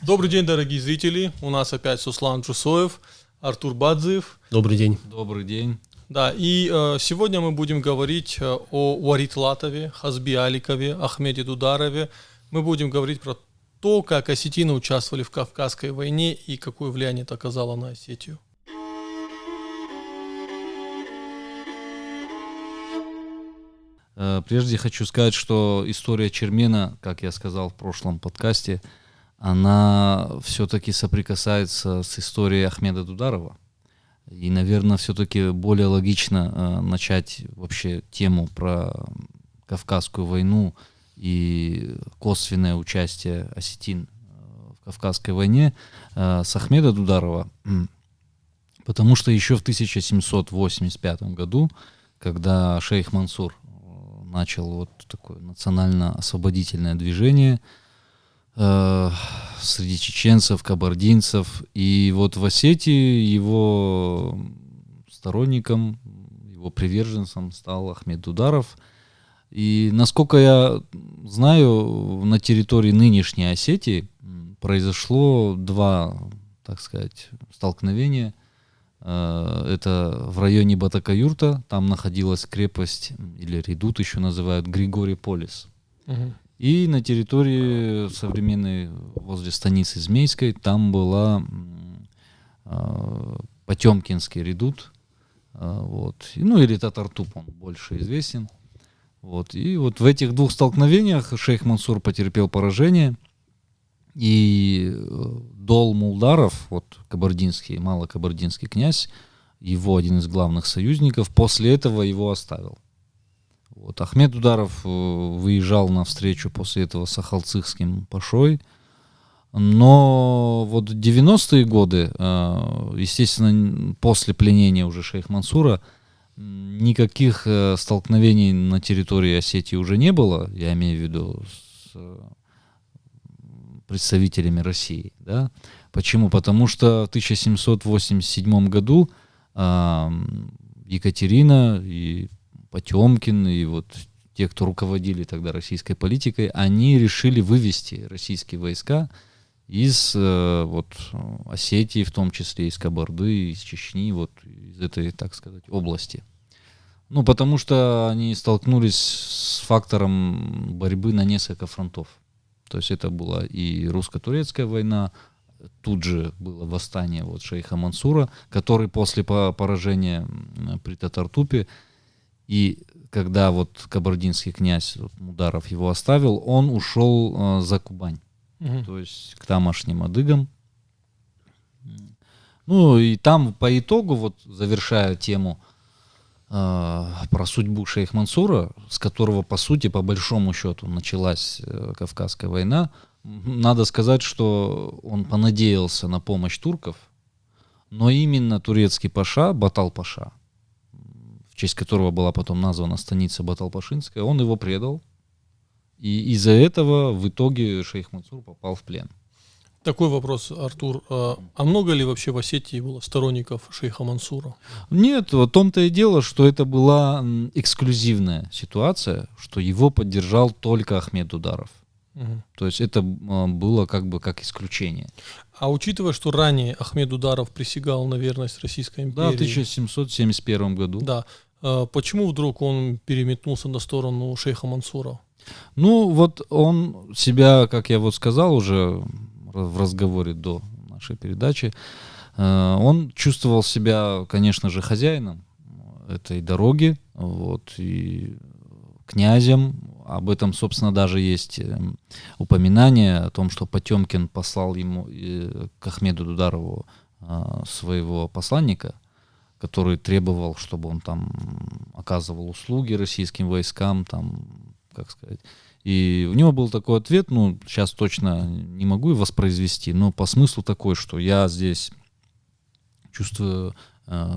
Добрый день, дорогие зрители. У нас опять Суслан Джусоев, Артур Бадзиев. Добрый день. Добрый день. Да, и сегодня мы будем говорить о Уарит Латове, Хазби Аликове, Ахмеде Дударове. Мы будем говорить про то, как осетины участвовали в Кавказской войне и какое влияние это оказало на Осетию. Прежде хочу сказать, что история Чермена, как я сказал в прошлом подкасте, она все-таки соприкасается с историей Ахмеда Дударова. И, наверное, все-таки более логично начать вообще тему про Кавказскую войну и косвенное участие осетин в Кавказской войне с Ахмеда Дударова, потому что еще в 1785 году, когда шейх Мансур начал вот такое национально-освободительное движение среди чеченцев, кабардинцев. И вот в Осетии его сторонником, его приверженцем стал Ахмед Дударов. И насколько я знаю, на территории нынешней Осетии произошло два, так сказать, столкновения. Это в районе Батакаюрта, там находилась крепость, или редут еще называют, Григорий-Полис. И на территории современной, возле станицы Змейской, там была Потемкинский редут, вот. Ну или Татартуп, он больше известен. Вот. И вот в этих двух столкновениях шейх Мансур потерпел поражение, и Дол Мулдаров, вот кабардинский, малокабардинский князь, его один из главных союзников, после этого его оставил. Вот. Ахмед Дударов выезжал навстречу после этого с Ахалцихским пашой, но вот 90-е годы, естественно, после пленения уже шейх Мансура, никаких столкновений на территории Осетии уже не было, я имею в виду с представителями России. Да? Почему? Потому что в 1787 году Екатерина и Потемкин и вот те, кто руководили тогда российской политикой, они решили вывести российские войска из вот, Осетии, в том числе из Кабарды, из Чечни, вот из этой, так сказать, области. Ну, потому что они столкнулись с фактором борьбы на несколько фронтов. То есть это была и русско-турецкая война, тут же было восстание вот шейха Мансура, который после поражения при Татартупе, и когда вот кабардинский князь Мударов его оставил, он ушел за Кубань, то есть к тамошним адыгам. Ну и там по итогу, вот завершая тему про судьбу шейха Мансура, с которого, по сути, по большому счету началась Кавказская война, надо сказать, что он понадеялся на помощь турков, но именно турецкий паша, Батал-паша, в честь которого была потом названа станица Баталпашинская, он его предал, и из-за этого в итоге шейх Мансур попал в плен. Такой вопрос, Артур. А много ли вообще в Осетии было сторонников шейха Мансура? Нет, в том-то и дело, что это была эксклюзивная ситуация, что его поддержал только Ахмед Дударов. То есть это было как бы как исключение. А учитывая, что ранее Ахмед Дударов присягал на верность Российской империи... Да, в 1771 году. Да. Почему вдруг он переметнулся на сторону шейха Мансура? Ну, вот он себя, как я вот сказал уже в разговоре до нашей передачи, он чувствовал себя, конечно же, хозяином этой дороги, вот, и князем. Об этом, собственно, даже есть упоминание о том, что Потемкин послал ему, к Ахмеду Дударову, своего посланника, который требовал, чтобы он там оказывал услуги российским войскам, там, как сказать. И у него был такой ответ, ну, сейчас точно не могу воспроизвести, но по смыслу такой, что я здесь чувствую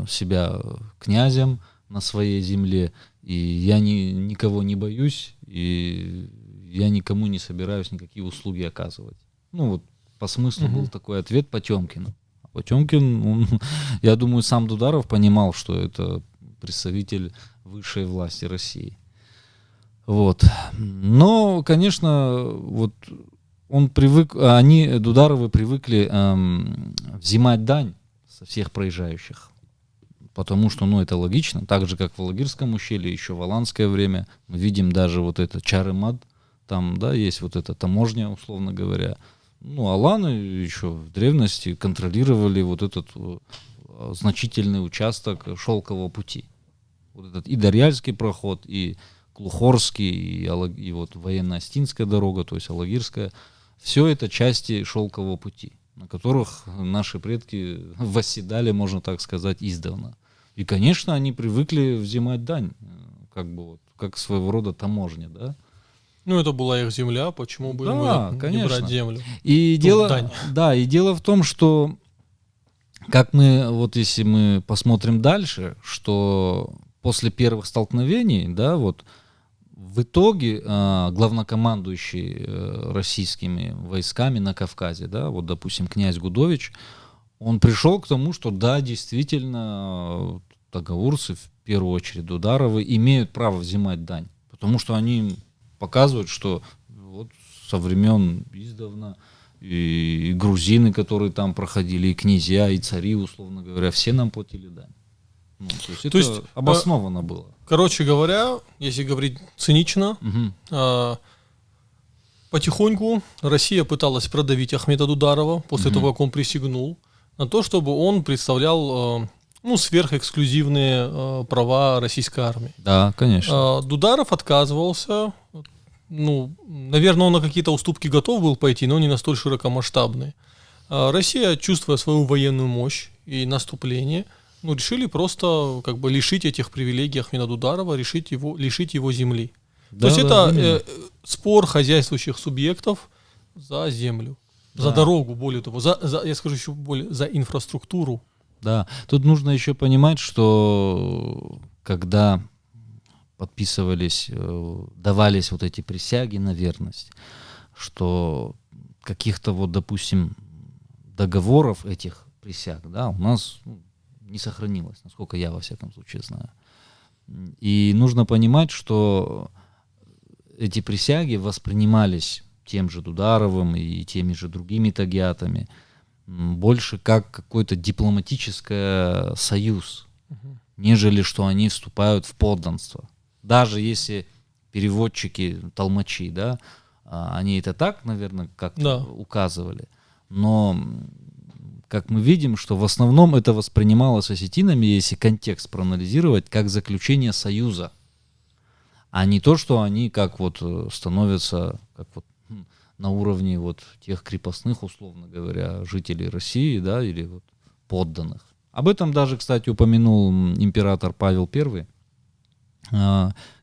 себя князем на своей земле, и я никого не боюсь, и я никому не собираюсь никакие услуги оказывать. Ну, вот по смыслу был такой ответ Потемкина. Потемкин, он, я думаю, сам Дударов понимал, что это представитель высшей власти России. Вот. Но, конечно, вот они, Дударовы, привыкли взимать дань со всех проезжающих. Потому что, это логично. Так же, как в Алагирском ущелье, еще в аланское время. Мы видим даже вот это Чарымад. Там, есть вот эта таможня, условно говоря. Аланы еще в древности контролировали вот этот значительный участок шелкового пути. Вот этот и Дарьяльский проход, и Клухорский, и вот военно-Остинская дорога, то есть Алагирская. Все это части шелкового пути, на которых наши предки восседали, можно так сказать, издавна. И, конечно, они привыкли взимать дань, как своего рода таможня, да. Это была их земля, почему бы им не брать землю? И дело в том, что, если мы посмотрим дальше, что после первых столкновений, в итоге главнокомандующий российскими войсками на Кавказе, допустим, князь Гудович, он пришел к тому, что действительно, тагауурцы, в первую очередь Дударовы, имеют право взимать дань, потому что они показывают, что со времен издавна и грузины, которые там проходили, и князья, и цари, условно говоря, все нам платили дань. То есть обосновано было. Короче говоря, если говорить цинично, потихоньку Россия пыталась продавить Ахмета Дударова после того, как он присягнул, на то, чтобы он представлял сверхэксклюзивные права российской армии. Да, конечно. Дударов отказывался. Наверное, он на какие-то уступки готов был пойти, но не настолько широкомасштабные. Россия, чувствуя свою военную мощь и наступление, решили просто лишить этих привилегий Ахмета Дударова, лишить его земли. То есть это спор хозяйствующих субъектов за землю, за дорогу, более того, я скажу еще более, за инфраструктуру. Да, тут нужно еще понимать, что когда подписывались, давались вот эти присяги на верность, что каких-то допустим, договоров этих присяг, у нас не сохранилось, насколько я во всяком случае знаю. И нужно понимать, что эти присяги воспринимались тем же Дударовым и теми же другими тагиатами больше как какой-то дипломатический союз, нежели что они вступают в подданство. Даже если переводчики, толмачи, они это так, наверное, как-то указывали, но как мы видим, что в основном это воспринималось осетинами, если контекст проанализировать, как заключение союза, а не то, что они становятся на уровне тех крепостных, условно говоря, жителей России, или подданных. Об этом даже, кстати, упомянул император Павел I,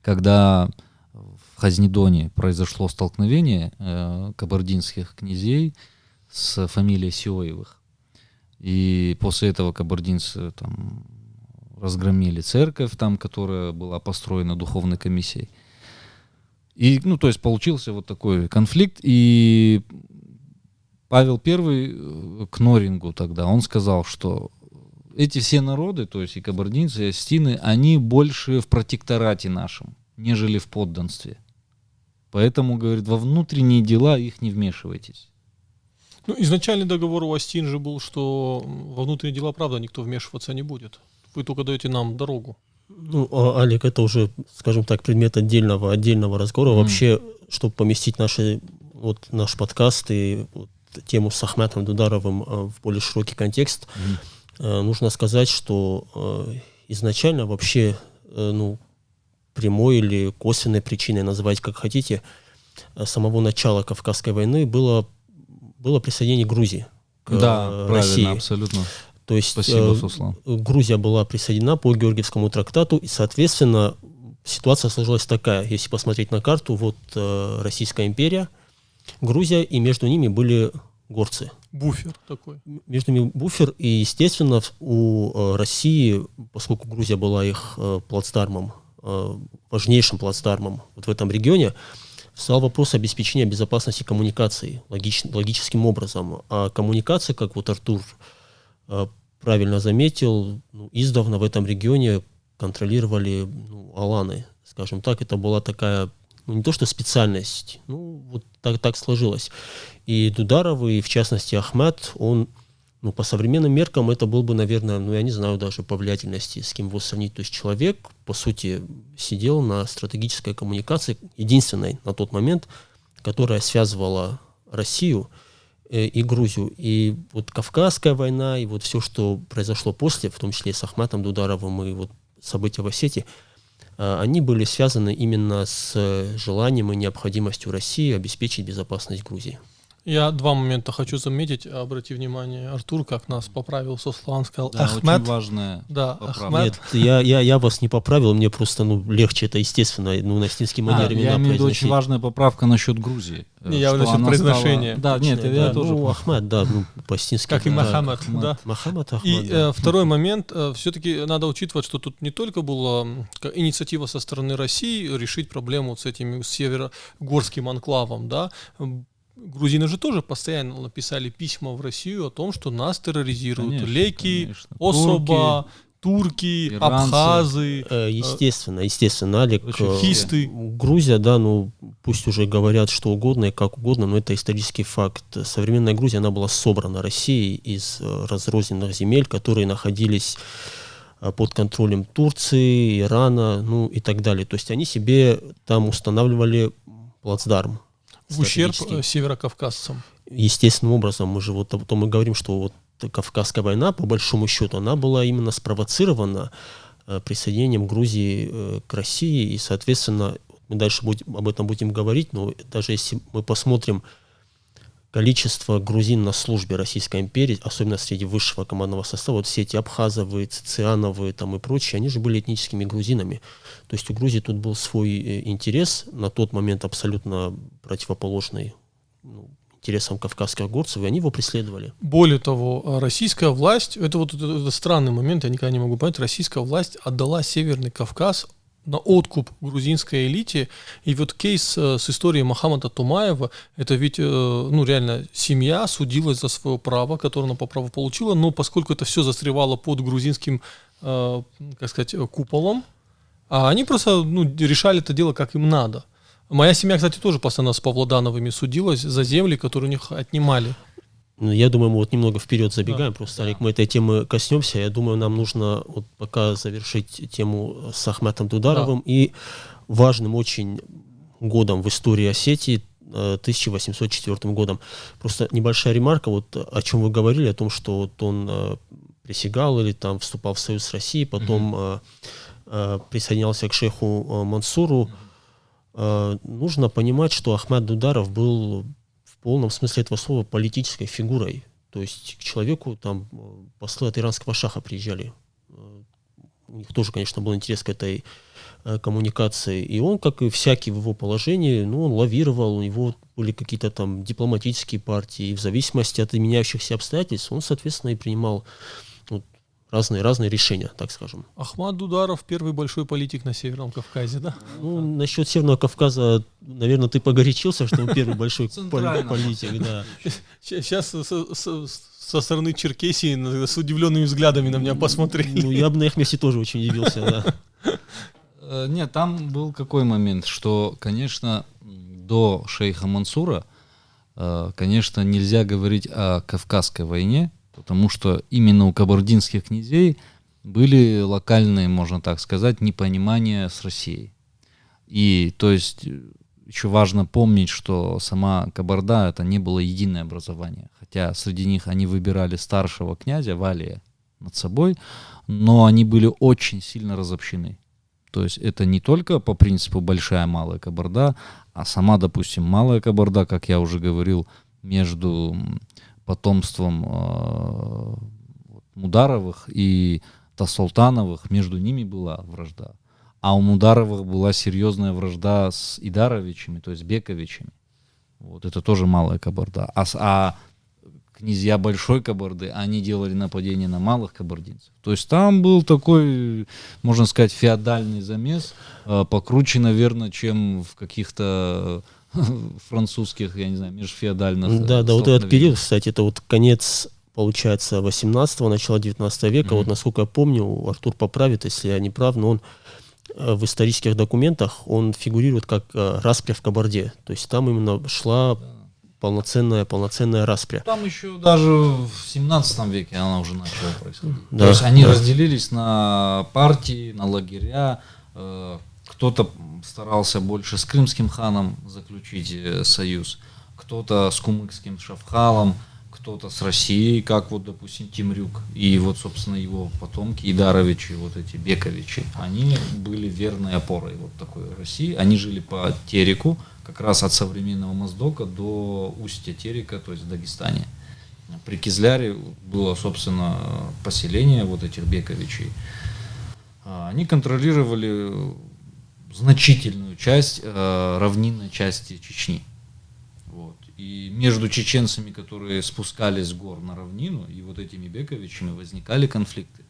когда в Хазнедоне произошло столкновение кабардинских князей с фамилией Сиоевых. И после этого кабардинцы разгромили церковь, которая была построена духовной комиссией. И, то есть получился такой конфликт, и Павел I к Норингу тогда, он сказал, что эти все народы, то есть и кабардинцы, и осетины, они больше в протекторате нашем, нежели в подданстве. Поэтому, говорит, во внутренние дела их не вмешивайтесь. Изначальный договор у Остин же был, что во внутренние дела, правда, никто вмешиваться не будет. Вы только даете нам дорогу. Олег, это уже, скажем так, предмет отдельного разговора. Вообще, чтобы поместить наш подкаст и тему с Ахметом Дударовым в более широкий контекст, нужно сказать, что изначально вообще, прямой или косвенной причиной, называйте как хотите, самого начала Кавказской войны было присоединение Грузии к России. Правильно, абсолютно. То есть спасибо, Суслан. Грузия была присоединена по Георгиевскому трактату, и, соответственно, ситуация сложилась такая. Если посмотреть на карту, Российская империя, Грузия, и между ними были горцы. Буфер такой. Между ними буфер, и, естественно, у России, поскольку Грузия была их плацдармом, важнейшим плацдармом в этом регионе, стал вопрос обеспечения безопасности коммуникаций логическим образом. А коммуникации, как Артур правильно заметил, издавна в этом регионе контролировали аланы. Скажем так, это была такая ну, не то что специальность, ну, вот так сложилось. И Дударов, и в частности Ахмед, он, ну, по современным меркам это был бы, наверное, ну, я не знаю даже по влиятельности, с кем его сравнить. То есть человек, по сути, сидел на стратегической коммуникации, единственной на тот момент, которая связывала Россию и Грузию. И вот Кавказская война, и вот все, что произошло после, в том числе и с Ахматом Дударовым, и вот события в Осетии, они были связаны именно с желанием и необходимостью России обеспечить безопасность Грузии. Я два момента хочу заметить. Обрати внимание, Артур, как нас поправил со Слан, сказал Да, Ахмед. очень важная Да, поправка. Ахмед. Нет, я вас не поправил, мне просто легче, это естественно, на стинский манере я имена имею в виду произносить. очень важная поправка насчет Грузии. Не, я что насчет она произношения. Да, нет, Точно, я да, тоже. ну, Ахмед, да, ну, по-стински. Как и да. Мохаммед, да. Мохаммед Ахмед, И да. второй момент, все-таки надо учитывать, что тут не только была инициатива со стороны России решить проблему с этим северогорским анклавом, да. Грузины же тоже постоянно написали письма в Россию о том, что нас терроризируют. Конечно, Леки, конечно. Особа, турки, иранцы. абхазы. Естественно, Алик, Хисты. Грузия, да, ну, пусть уже говорят что угодно и как угодно, но это исторический факт. Современная Грузия, она была собрана Россией из разрозненных земель, которые находились под контролем Турции, Ирана, ну и так далее. То есть они себе там устанавливали плацдарм. В ущерб стратегический. северокавказцам. Естественным образом, мы же вот о том и говорим, что вот Кавказская война, по большому счету, она была именно спровоцирована присоединением Грузии к России, и, соответственно, мы дальше об этом будем говорить, но даже если мы посмотрим количество грузин на службе Российской империи, особенно среди высшего командного состава, вот все эти абхазовые, цициановые там и прочие, они же были этническими грузинами. То есть у Грузии тут был свой интерес, на тот момент абсолютно противоположный интересам кавказских горцев, и они его преследовали. Более того, российская власть, это странный момент, я никогда не могу понять, российская власть отдала Северный Кавказ на откуп грузинской элите, и вот кейс с историей Мохаммада Тумаева, это ведь, ну, реально, семья судилась за свое право, которое она по праву получила, но поскольку это все застревало под грузинским, как сказать, куполом, а они просто, ну, решали это дело как им надо. Моя семья, кстати, тоже постоянно с Павлодановыми судилась за земли, которые у них отнимали. Я думаю, мы вот немного вперед забегаем, просто, Олег, мы этой темы коснемся. Я думаю, нам нужно вот пока завершить тему с Ахметом Дударовым. И важным очень годом в истории Осетии, 1804 годом. Просто небольшая ремарка, вот о чем вы говорили, о том, что вот он присягал или там вступал в союз с Россией, потом присоединялся к шейху Мансуру. Нужно понимать, что Ахмед Дударов был в полном смысле этого слова политической фигурой. То есть к человеку там послы от иранского шаха приезжали. У них тоже, конечно, был интерес к этой коммуникации. И он, как и всякий в его положении, ну, он лавировал, у него были какие-то там дипломатические партии. И в зависимости от меняющихся обстоятельств он, соответственно, и принимал разные решения, так скажем. Ахмад Дударов первый большой политик на Северном Кавказе, да? Ну, насчет Северного Кавказа, наверное, ты погорячился, что он первый большой политик, да. Сейчас со стороны Черкесии с удивленными взглядами на меня посмотрели. Ну, я бы на их месте тоже очень удивился, да. Нет, там был какой момент, что, конечно, до шейха Мансура, конечно, нельзя говорить о Кавказской войне, потому что именно у кабардинских князей были локальные, можно так сказать, непонимания с Россией. И, то есть, еще важно помнить, что сама Кабарда — это не было единое образование. Хотя среди них они выбирали старшего князя, Валия, над собой, но они были очень сильно разобщены. То есть это не только по принципу большая малая Кабарда, а сама, допустим, малая Кабарда, как я уже говорил, между потомством Мударовых и Тасултановых, между ними была вражда. А у Мударовых была серьезная вражда с Идаровичами, то есть Бековичами. Вот это тоже малая Кабарда. А князья Большой Кабарды, они делали нападение на малых кабардинцев. То есть там был такой, можно сказать, феодальный замес, покруче, наверное, чем в каких-то французских, я не знаю, межфеодальных. Да, вот этот период, кстати, это вот конец, получается, 18-го, начало 19 века. Вот насколько я помню, Артур поправит, если я не прав, но он в исторических документах он фигурирует как распря в Кабарде. То есть там именно шла полноценная распря. Там еще даже в 17 веке она уже начала происходить. Да, то есть они да. разделились на партии, на лагеря. Кто-то старался больше с крымским ханом заключить союз, кто-то с кумыкским шафхалом, кто-то с Россией, как вот, допустим, Темрюк. И вот, собственно, его потомки, Идаровичи, вот эти Бековичи, они были верной опорой вот такой России. Они жили по Тереку, как раз от современного Моздока до устья Терека, то есть в Дагестане. При Кизляре было, собственно, поселение вот этих Бековичей. Они контролировали значительную часть равнинной части Чечни. Вот. И между чеченцами, которые спускались с гор на равнину, и вот этими Бековичами возникали конфликты.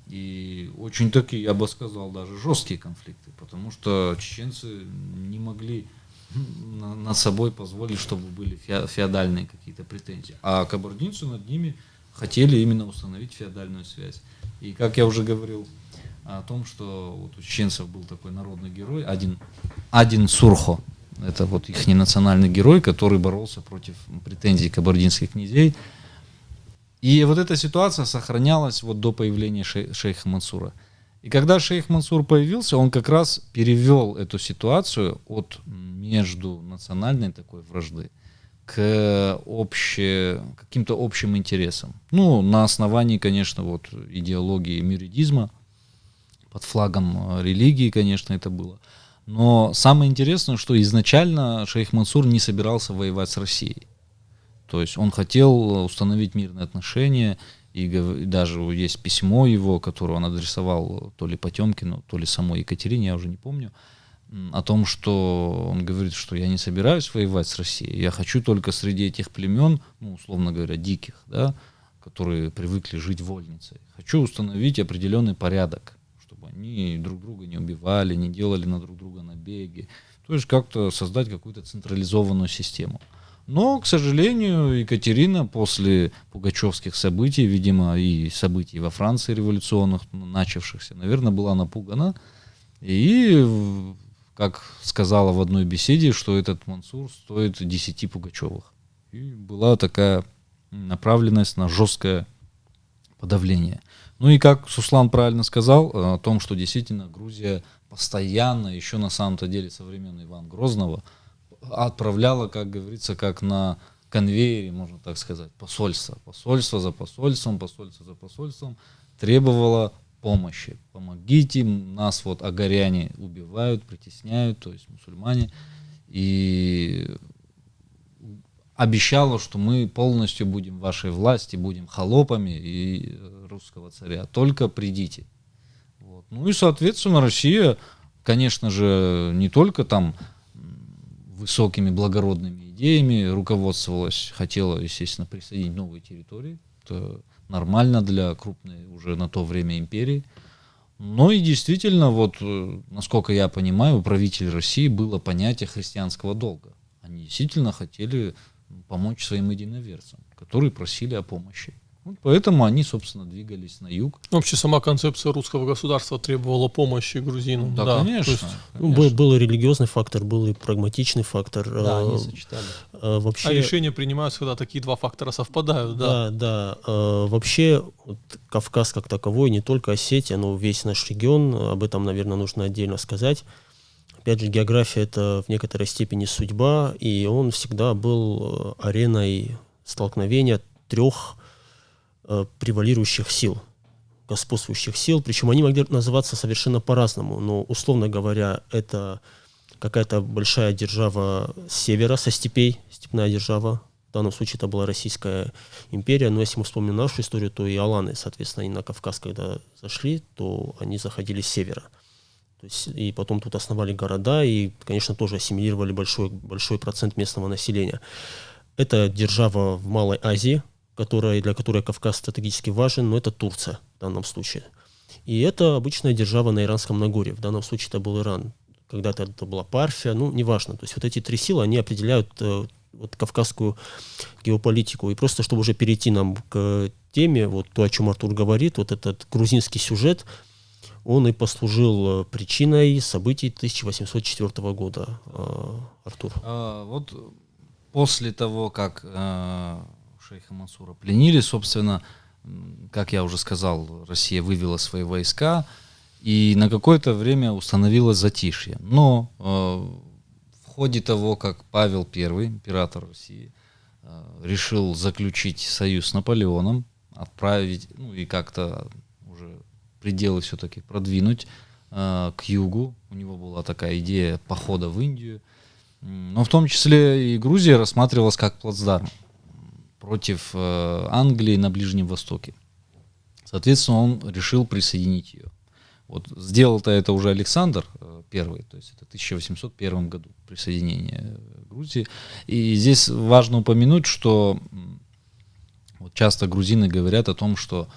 И очень такие, я бы сказал, даже жесткие конфликты, потому что чеченцы не могли над собой позволить, чтобы были феодальные какие-то претензии. А кабардинцы над ними хотели именно установить феодальную связь. И как я уже говорил о том, что вот у чеченцев был такой народный герой, Адин Сурхо. Это вот их национальный герой, который боролся против претензий кабардинских князей. И вот эта ситуация сохранялась вот до появления шейха Мансура. И когда шейх Мансур появился, он как раз перевел эту ситуацию от междунациональной такой вражды к каким-то общим интересам. Ну, на основании, конечно, вот идеологии мюридизма, под флагом религии, конечно, это было. Но самое интересное, что изначально шейх Мансур не собирался воевать с Россией. То есть он хотел установить мирные отношения, и даже есть письмо его, которое он адресовал то ли Потемкину, то ли самой Екатерине, я уже не помню, о том, что он говорит, что я не собираюсь воевать с Россией, я хочу только среди этих племен, ну, условно говоря, диких, да, которые привыкли жить вольницей, хочу установить определенный порядок, чтобы они друг друга не убивали, не делали на друг друга набеги, то есть как-то создать какую-то централизованную систему. Но, к сожалению, Екатерина после пугачевских событий, видимо, и событий во Франции революционных, начавшихся, наверное, была напугана. И, как сказала в одной беседе, что этот Мансур стоит 10 Пугачевых. И была такая направленность на жесткое подавление. Ну и как Суслан правильно сказал, о том, что действительно Грузия постоянно, еще на самом-то деле со времен Ивана Грозного, отправляла, как говорится, как на конвейере, можно так сказать, посольство. Посольство за посольством, посольство за посольством требовало помощи. Помогите, нас вот агаряне убивают, притесняют, то есть мусульмане. И обещала, что мы полностью будем в вашей власти, будем холопами и русского царя. Только придите. Вот. Ну и, соответственно, Россия, конечно же, не только там высокими благородными идеями руководствовалась, хотела, естественно, присоединить новые территории. Это нормально для крупной уже на то время империи. Но и действительно, вот, насколько я понимаю, у правителей России было понятие христианского долга. Они действительно хотели помочь своим единоверцам, которые просили о помощи. Вот поэтому они, собственно, двигались на юг. Вообще сама концепция русского государства требовала помощи грузинам. Да, конечно. То есть, Ну, был и религиозный фактор, был и прагматичный фактор. Да, они сочетались. Вообще, а решения принимаются, когда такие два фактора совпадают. Да. Да. Вообще, вот, Кавказ как таковой, не только Осетия, но весь наш регион, об этом, наверное, нужно отдельно сказать. Опять же, география — это в некоторой степени судьба, и он всегда был ареной столкновения трех превалирующих сил, господствующих сил, причем они могли называться совершенно по-разному, но, условно говоря, это какая-то большая держава с севера, со степей, степная держава, в данном случае это была Российская империя, но если мы вспомним нашу историю, то и аланы, соответственно, они на Кавказ, когда зашли, то они заходили с севера. То есть, и потом тут основали города и, конечно, тоже ассимилировали большой процент местного населения. Это держава в Малой Азии, для которой Кавказ стратегически важен, но это Турция в данном случае. И это обычная держава на Иранском Нагорье. В данном случае это был Иран. Когда-то это была Парфия, ну, неважно. То есть вот эти три силы, они определяют вот кавказскую геополитику. И просто, чтобы уже перейти нам к теме, вот то, о чем Артур говорит, вот этот грузинский сюжет, он и послужил причиной событий 1804 года, Артур. Вот после того, как шейха Мансура пленили, собственно, как я уже сказал, Россия вывела свои войска и на какое-то время установила затишье. Но в ходе того, как Павел I, император России, решил заключить союз с Наполеоном, отправить, ну и как-то уже пределы все-таки продвинуть к югу. У него была такая идея похода в Индию. Но в том числе и Грузия рассматривалась как плацдарм против Англии на Ближнем Востоке. Соответственно, он решил присоединить ее. Вот сделал-то это уже Александр I, то есть это в 1801 году присоединение Грузии. И здесь важно упомянуть, что вот часто грузины говорят о том, что,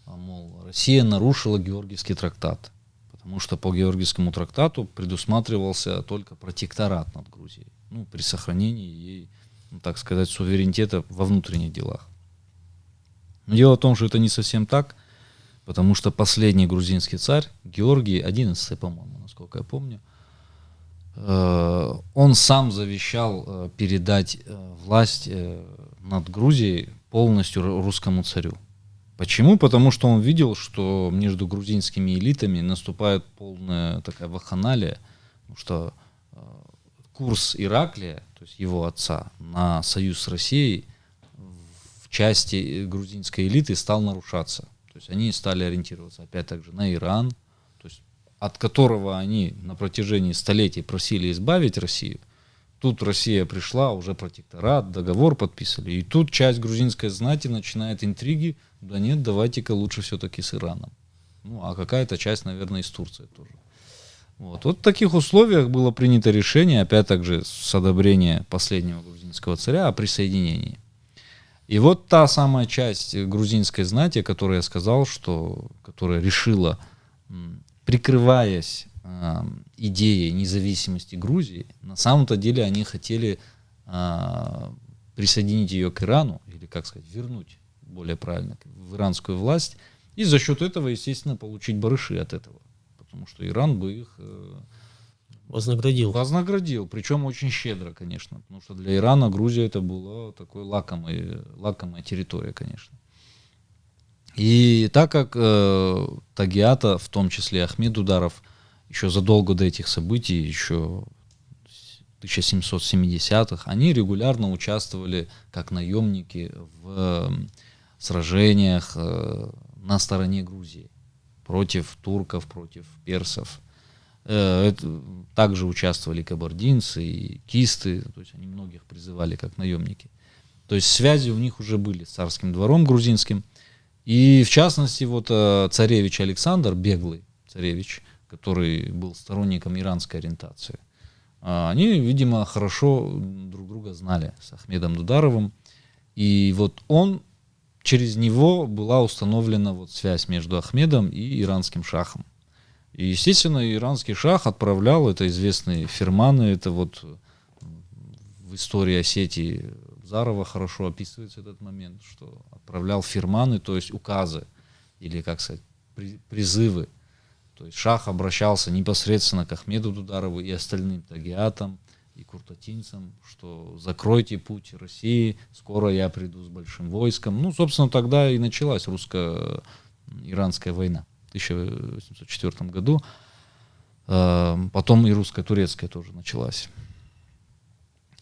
мол, Россия нарушила Георгиевский трактат, потому что по Георгиевскому трактату предусматривался только протекторат над Грузией, ну, при сохранении ей, ну, так сказать, суверенитета во внутренних делах. Но дело в том, что это не совсем так, потому что последний грузинский царь, Георгий XI, по-моему, насколько я помню, он сам завещал передать власть над Грузией полностью русскому царю. Почему? Потому что он видел, что между грузинскими элитами наступает полная такая вакханалия, потому что курс Ираклия, то есть его отца, на союз с Россией в части грузинской элиты стал нарушаться. То есть они стали ориентироваться опять-таки на Иран, то есть от которого они на протяжении столетий просили избавить Россию. Тут Россия пришла, уже протекторат, договор подписали. И тут часть грузинской знати начинает интриги. Да нет, давайте-ка лучше все-таки с Ираном. Ну, а какая-то часть, наверное, из Турции тоже. Вот в таких условиях было принято решение, опять-таки с одобрения последнего грузинского царя, о присоединении. И вот та самая часть грузинской знати, о которой я сказал, что, которая решила, прикрываясь идеей независимости Грузии, на самом-то деле они хотели присоединить ее к Ирану, или, как сказать, вернуть, более правильно, в иранскую власть, и за счет этого, естественно, получить барыши от этого, потому что Иран бы их вознаградил, причем очень щедро, конечно, потому что для Ирана Грузия это была такой лакомая территория, конечно. И так как Тагиата, в том числе Ахмед Дударов, еще задолго до этих событий, еще в 1770-х, они регулярно участвовали как наемники в сражениях на стороне Грузии против турков, против персов. Также участвовали кабардинцы и кисты, то есть они многих призывали как наемники. То есть связи у них уже были с царским двором грузинским. И в частности, вот царевич Александр, беглый царевич, который был сторонником иранской ориентации, они, видимо, хорошо друг друга знали с Ахмедом Дударовым. И вот через него была установлена вот связь между Ахмедом и иранским шахом. И, естественно, иранский шах отправлял, это известные фирманы, это вот в истории Осетии Зарова хорошо описывается этот момент, что отправлял фирманы, то есть указы, или, как сказать, призывы. То есть шах обращался непосредственно к Ахмеду Дударову и остальным тагиатам и куртатинцам, что закройте путь России, скоро я приду с большим войском. Ну, собственно, тогда и началась русско-иранская война в 1804 году. Потом и русско-турецкая тоже началась.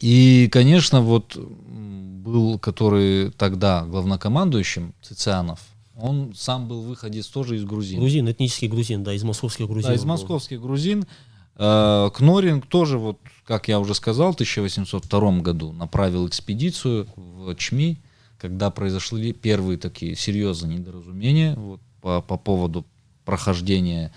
И, конечно, вот был, который тогда главнокомандующим, Цицианов, он сам был выходец тоже из грузин. Грузин, этнический грузин, да, из московских грузин. Да, из московских грузин. Кноринг тоже, вот, как я уже сказал, в 1802 году направил экспедицию в Чми, когда произошли первые такие серьезные недоразумения вот, по поводу прохождения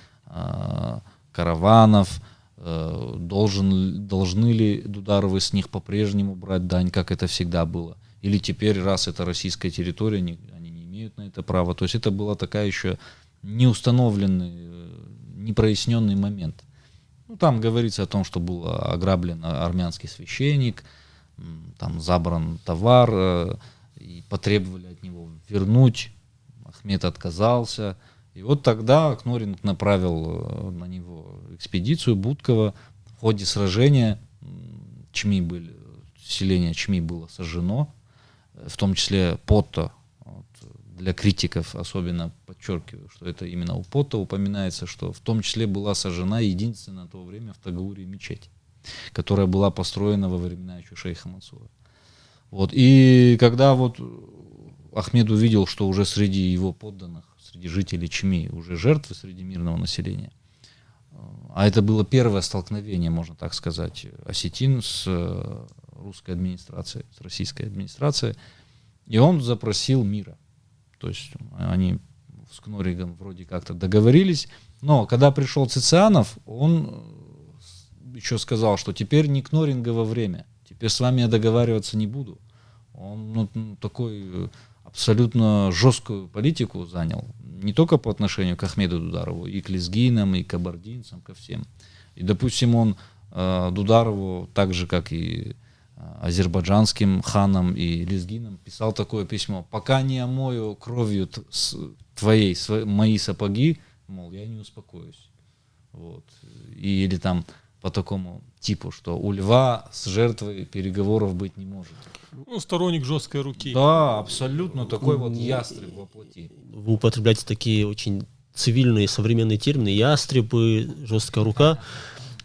караванов, должны ли Дударовы с них по-прежнему брать дань, как это всегда было, или теперь, раз это российская территория, они не имеют на это права. То есть это была такая еще неустановленный, непроясненный момент. Ну, там говорится о том, что был ограблен армянский священник, там забран товар, и потребовали от него вернуть. Ахмед отказался, И вот тогда Кноринг направил на него экспедицию Будкова. В ходе сражения селение Чми было сожжено, в том числе Потто. Вот, для критиков особенно подчеркиваю, что это именно у Потто упоминается, что в том числе была сожжена единственная на то время в Тагауре мечеть, которая была построена во времена еще шейха Мансура. Вот. И когда вот Ахмед увидел, что уже среди его подданных, среди жителей Чми уже жертвы среди мирного населения, а это было первое столкновение, можно так сказать, осетин с русской администрацией, с российской администрацией, и он запросил мира. То есть они с Кнорингом вроде как-то договорились, но когда пришел Цицианов, он еще сказал, что теперь не Кнорингово время, теперь с вами я договариваться не буду. Он такой абсолютно жесткую политику занял, не только по отношению к Ахмеду Дударову, и к лезгинам, и к кабардинцам, ко всем. И, допустим, он Дударову, так же, как и азербайджанским ханам и лезгинам, писал такое письмо: «Пока не омою кровью мои сапоги, мол, я не успокоюсь». Вот. Или там по такому типу, что у льва с жертвой переговоров быть не может. Ну, сторонник жесткой руки. Да, абсолютно такой вот ястреб во плоти. Вы употребляете такие очень цивильные современные термины: ястребы, жесткая рука.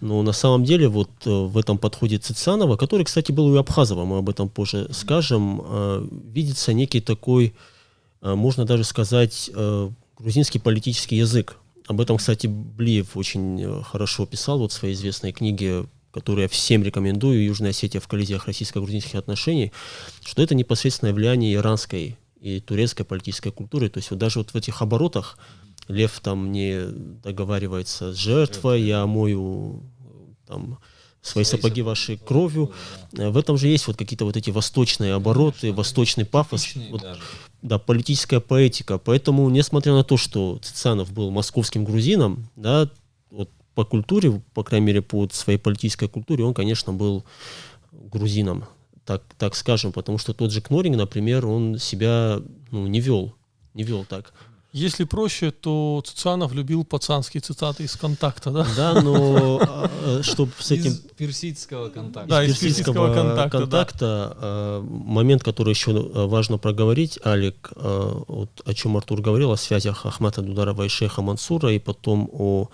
Но на самом деле вот в этом подходе Цицианова, который, кстати, был у Абхазова, мы об этом позже скажем, видится некий такой, можно даже сказать, грузинский политический язык. Об этом, кстати, Блиев очень хорошо писал вот в своей известной книге, которую я всем рекомендую, «Южная Осетия в коллизиях российско-грузинских отношений», что это непосредственное влияние иранской и турецкой политической культуры. То есть вот даже вот в этих оборотах лев там не договаривается с жертвой, я омою там свои сапоги вашей кровью. Да. В этом же есть вот какие-то вот эти восточные обороты, конечно, восточный пафос, вот, да, политическая поэтика. Поэтому, несмотря на то, что Цицианов был московским грузином, да, вот по культуре, по крайней мере, по своей политической культуре, он, конечно, был грузином, так скажем, потому что тот же Кноринг, например, он себя не вел так. Если проще, то Цицианов любил пацанские цитаты из «Контакта», да? Да, но чтобы с этим... Из персидского контакта. Да, из персидского контакта. Да. Момент, который еще важно проговорить, Алик, вот, о чем Артур говорил, о связях Ахмата Дударова и шейха Мансура, и потом о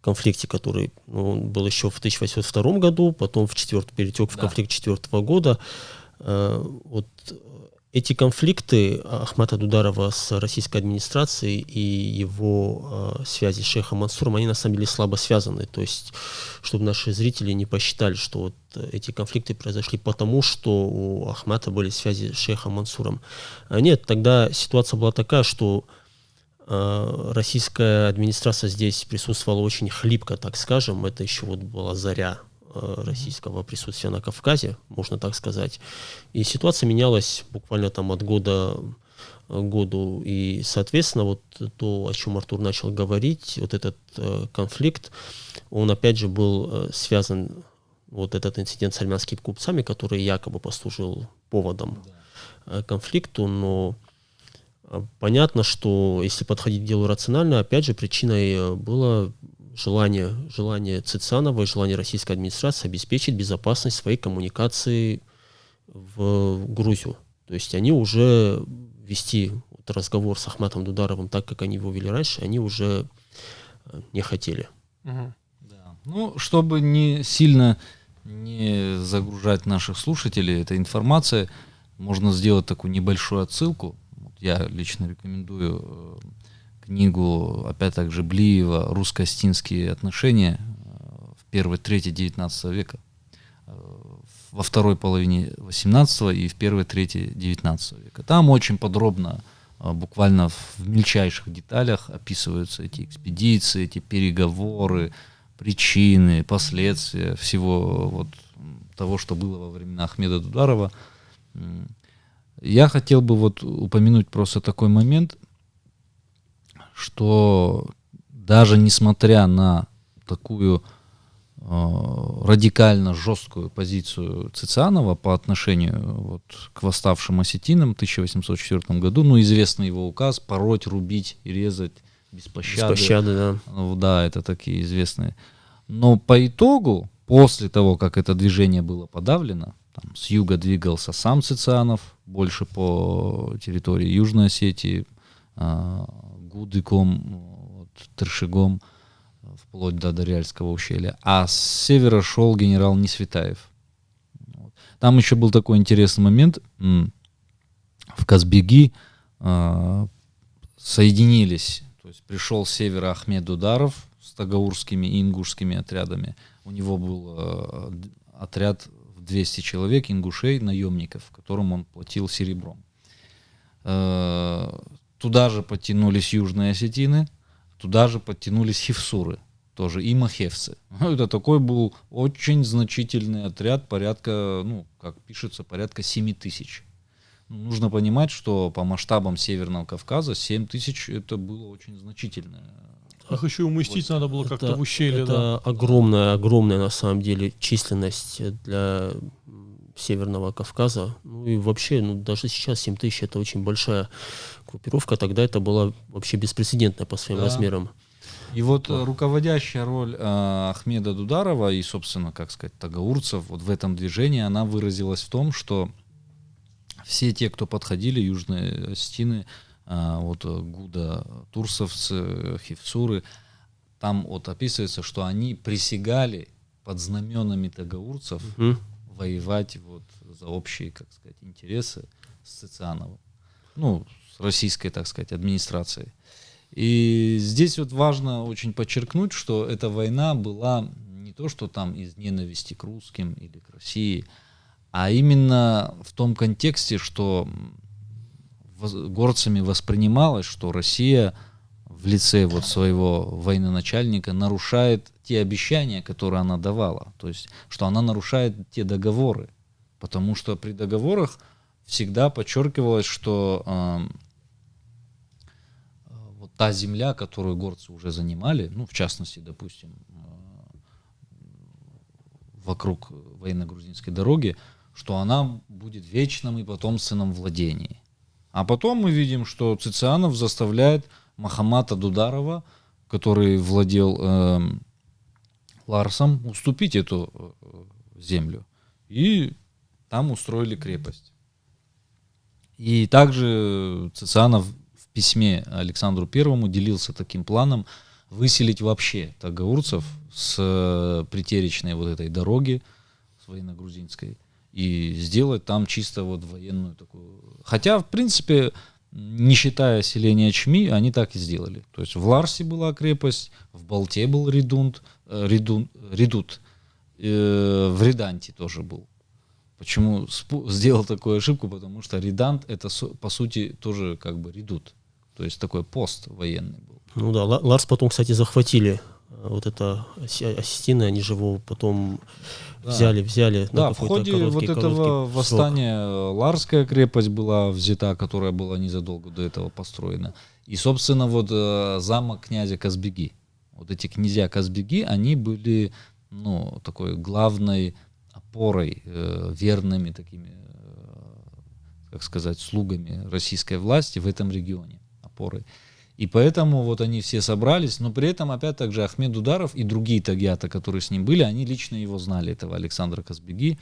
конфликте, который был еще в 1802 году, потом перетек в конфликт 4 года. Вот эти конфликты Ахмата Дударова с российской администрацией и его связи с шейхом Мансуром, они на самом деле слабо связаны. То есть, чтобы наши зрители не посчитали, что вот эти конфликты произошли потому, что у Ахмата были связи с шейхом Мансуром. Нет, тогда ситуация была такая, что российская администрация здесь присутствовала очень хлипко, так скажем. Это еще вот была заря российского присутствия на Кавказе, можно так сказать. И ситуация менялась буквально там от года к году. И, соответственно, вот то, о чем Артур начал говорить, вот этот конфликт, он опять же был связан, вот этот инцидент с армянскими купцами, который якобы послужил поводом к конфликту, но понятно, что если подходить к делу рационально, опять же, причиной было желание Цицианова и желание российской администрации обеспечить безопасность своей коммуникации в Грузию. То есть они уже вести разговор с Ахматом Дударовым так, как они его вели раньше, они уже не хотели. Угу. Да. Ну, чтобы не сильно не загружать наших слушателей этой информацией, можно сделать такую небольшую отсылку. Я лично рекомендую книгу, опять также Блиева, «Русско-осетинские отношения» в первой трети 19 века, во второй половине 18 и в первой трети 19 века. Там очень подробно, буквально в мельчайших деталях описываются эти экспедиции, эти переговоры, причины, последствия всего вот того, что было во времена Ахмеда Дударова. Я хотел бы вот упомянуть просто такой момент, что даже несмотря на такую радикально жесткую позицию Цицианова по отношению вот к восставшим осетинам в 1804 году, известный его указ пороть, рубить и резать без Без пощады. пощады, да. Ну, да, это такие известные. Но по итогу, после того, как это движение было подавлено, там, с юга двигался сам Цицианов, больше по территории Южной Осетии, Гудыком, вот, Тыршигом, вплоть до Дарьяльского ущелья. А с севера шел генерал Несветаев. Вот. Там еще был такой интересный момент. В Казбеги соединились, то есть пришел с севера Ахмед Дударов с тагаурскими и ингушскими отрядами. У него был отряд в 200 человек, ингушей, наемников, которым он платил серебром. Туда же подтянулись южные осетины, туда же подтянулись хевсуры, тоже и махевцы. Это такой был очень значительный отряд, порядка, ну, как пишется, порядка 7 тысяч. Нужно понимать, что по масштабам Северного Кавказа 7 тысяч это было очень значительное. Их еще уместить надо было как-то в ущелье, да. Это огромная на самом деле численность для Северного Кавказа. Ну и вообще, ну, даже сейчас 7 тысяч это очень большая группировка. Тогда это была вообще беспрецедентная по своим размерам. И вот руководящая роль Ахмеда Дударова и, собственно, как сказать, тагаурцев вот в этом движении, она выразилась в том, что все те, кто подходили, южные осетины, вот Гуда, турсовцы, хевсуры, там вот описывается, что они присягали под знаменами тагаурцев воевать вот за общие, как сказать, интересы с Цициановым, ну, с российской, так сказать, администрацией. И здесь вот важно очень подчеркнуть, что эта война была не то, что там из ненависти к русским или к России, а именно в том контексте, что горцами воспринималось, что Россия в лице вот своего военачальника нарушает те обещания, которые она давала. То есть, что она нарушает те договоры. Потому что при договорах всегда подчеркивалось, что вот та земля, которую горцы уже занимали, ну, в частности, допустим, вокруг военно-грузинской дороги, что она будет в вечном и потомственном владении. А потом мы видим, что Цицианов заставляет Махамата Дударова, который владел Ларсом, уступить эту землю. И там устроили крепость. И также Цицианов в письме Александру Первому делился таким планом выселить вообще тагаурцев с притеречной вот этой дороги, с военно-грузинской, и сделать там чисто вот военную такую... Хотя, в принципе, не считая селения Чми, они так и сделали. То есть в Ларсе была крепость, в Балте был редут, в Реданте тоже был. Почему сделал такую ошибку? Потому что Редант это, по сути, тоже как бы редут. То есть такой пост военный был. Ну да, Ларс потом, кстати, захватили. Вот это осетины, они же его потом взяли. Да, в ходе вот этого восстания Ларская крепость была взята, которая была незадолго до этого построена. И, собственно, вот замок князя Казбеги. Вот эти князья Казбеги, они были, ну, такой главной опорой, верными такими, как сказать, слугами российской власти в этом регионе, опорой. И поэтому вот они все собрались, но при этом опять же Ахмед Дударов и другие тагиаты, которые с ним были, они лично его знали, этого Александра Казбеги,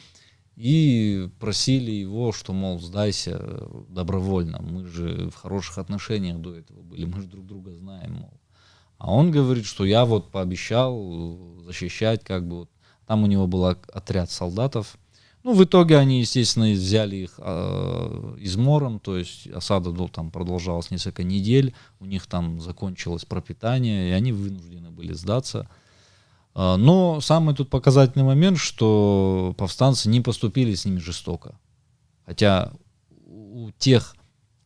и просили его, что, мол, сдайся добровольно, мы же в хороших отношениях до этого были, мы же друг друга знаем, мол. А он говорит, что я вот пообещал защищать, как бы вот. Там у него был отряд солдатов. Ну, в итоге они, естественно, взяли их измором, то есть осада там продолжалась несколько недель, у них там закончилось пропитание, и они вынуждены были сдаться. Но самый тут показательный момент, что повстанцы не поступили с ними жестоко. Хотя у тех,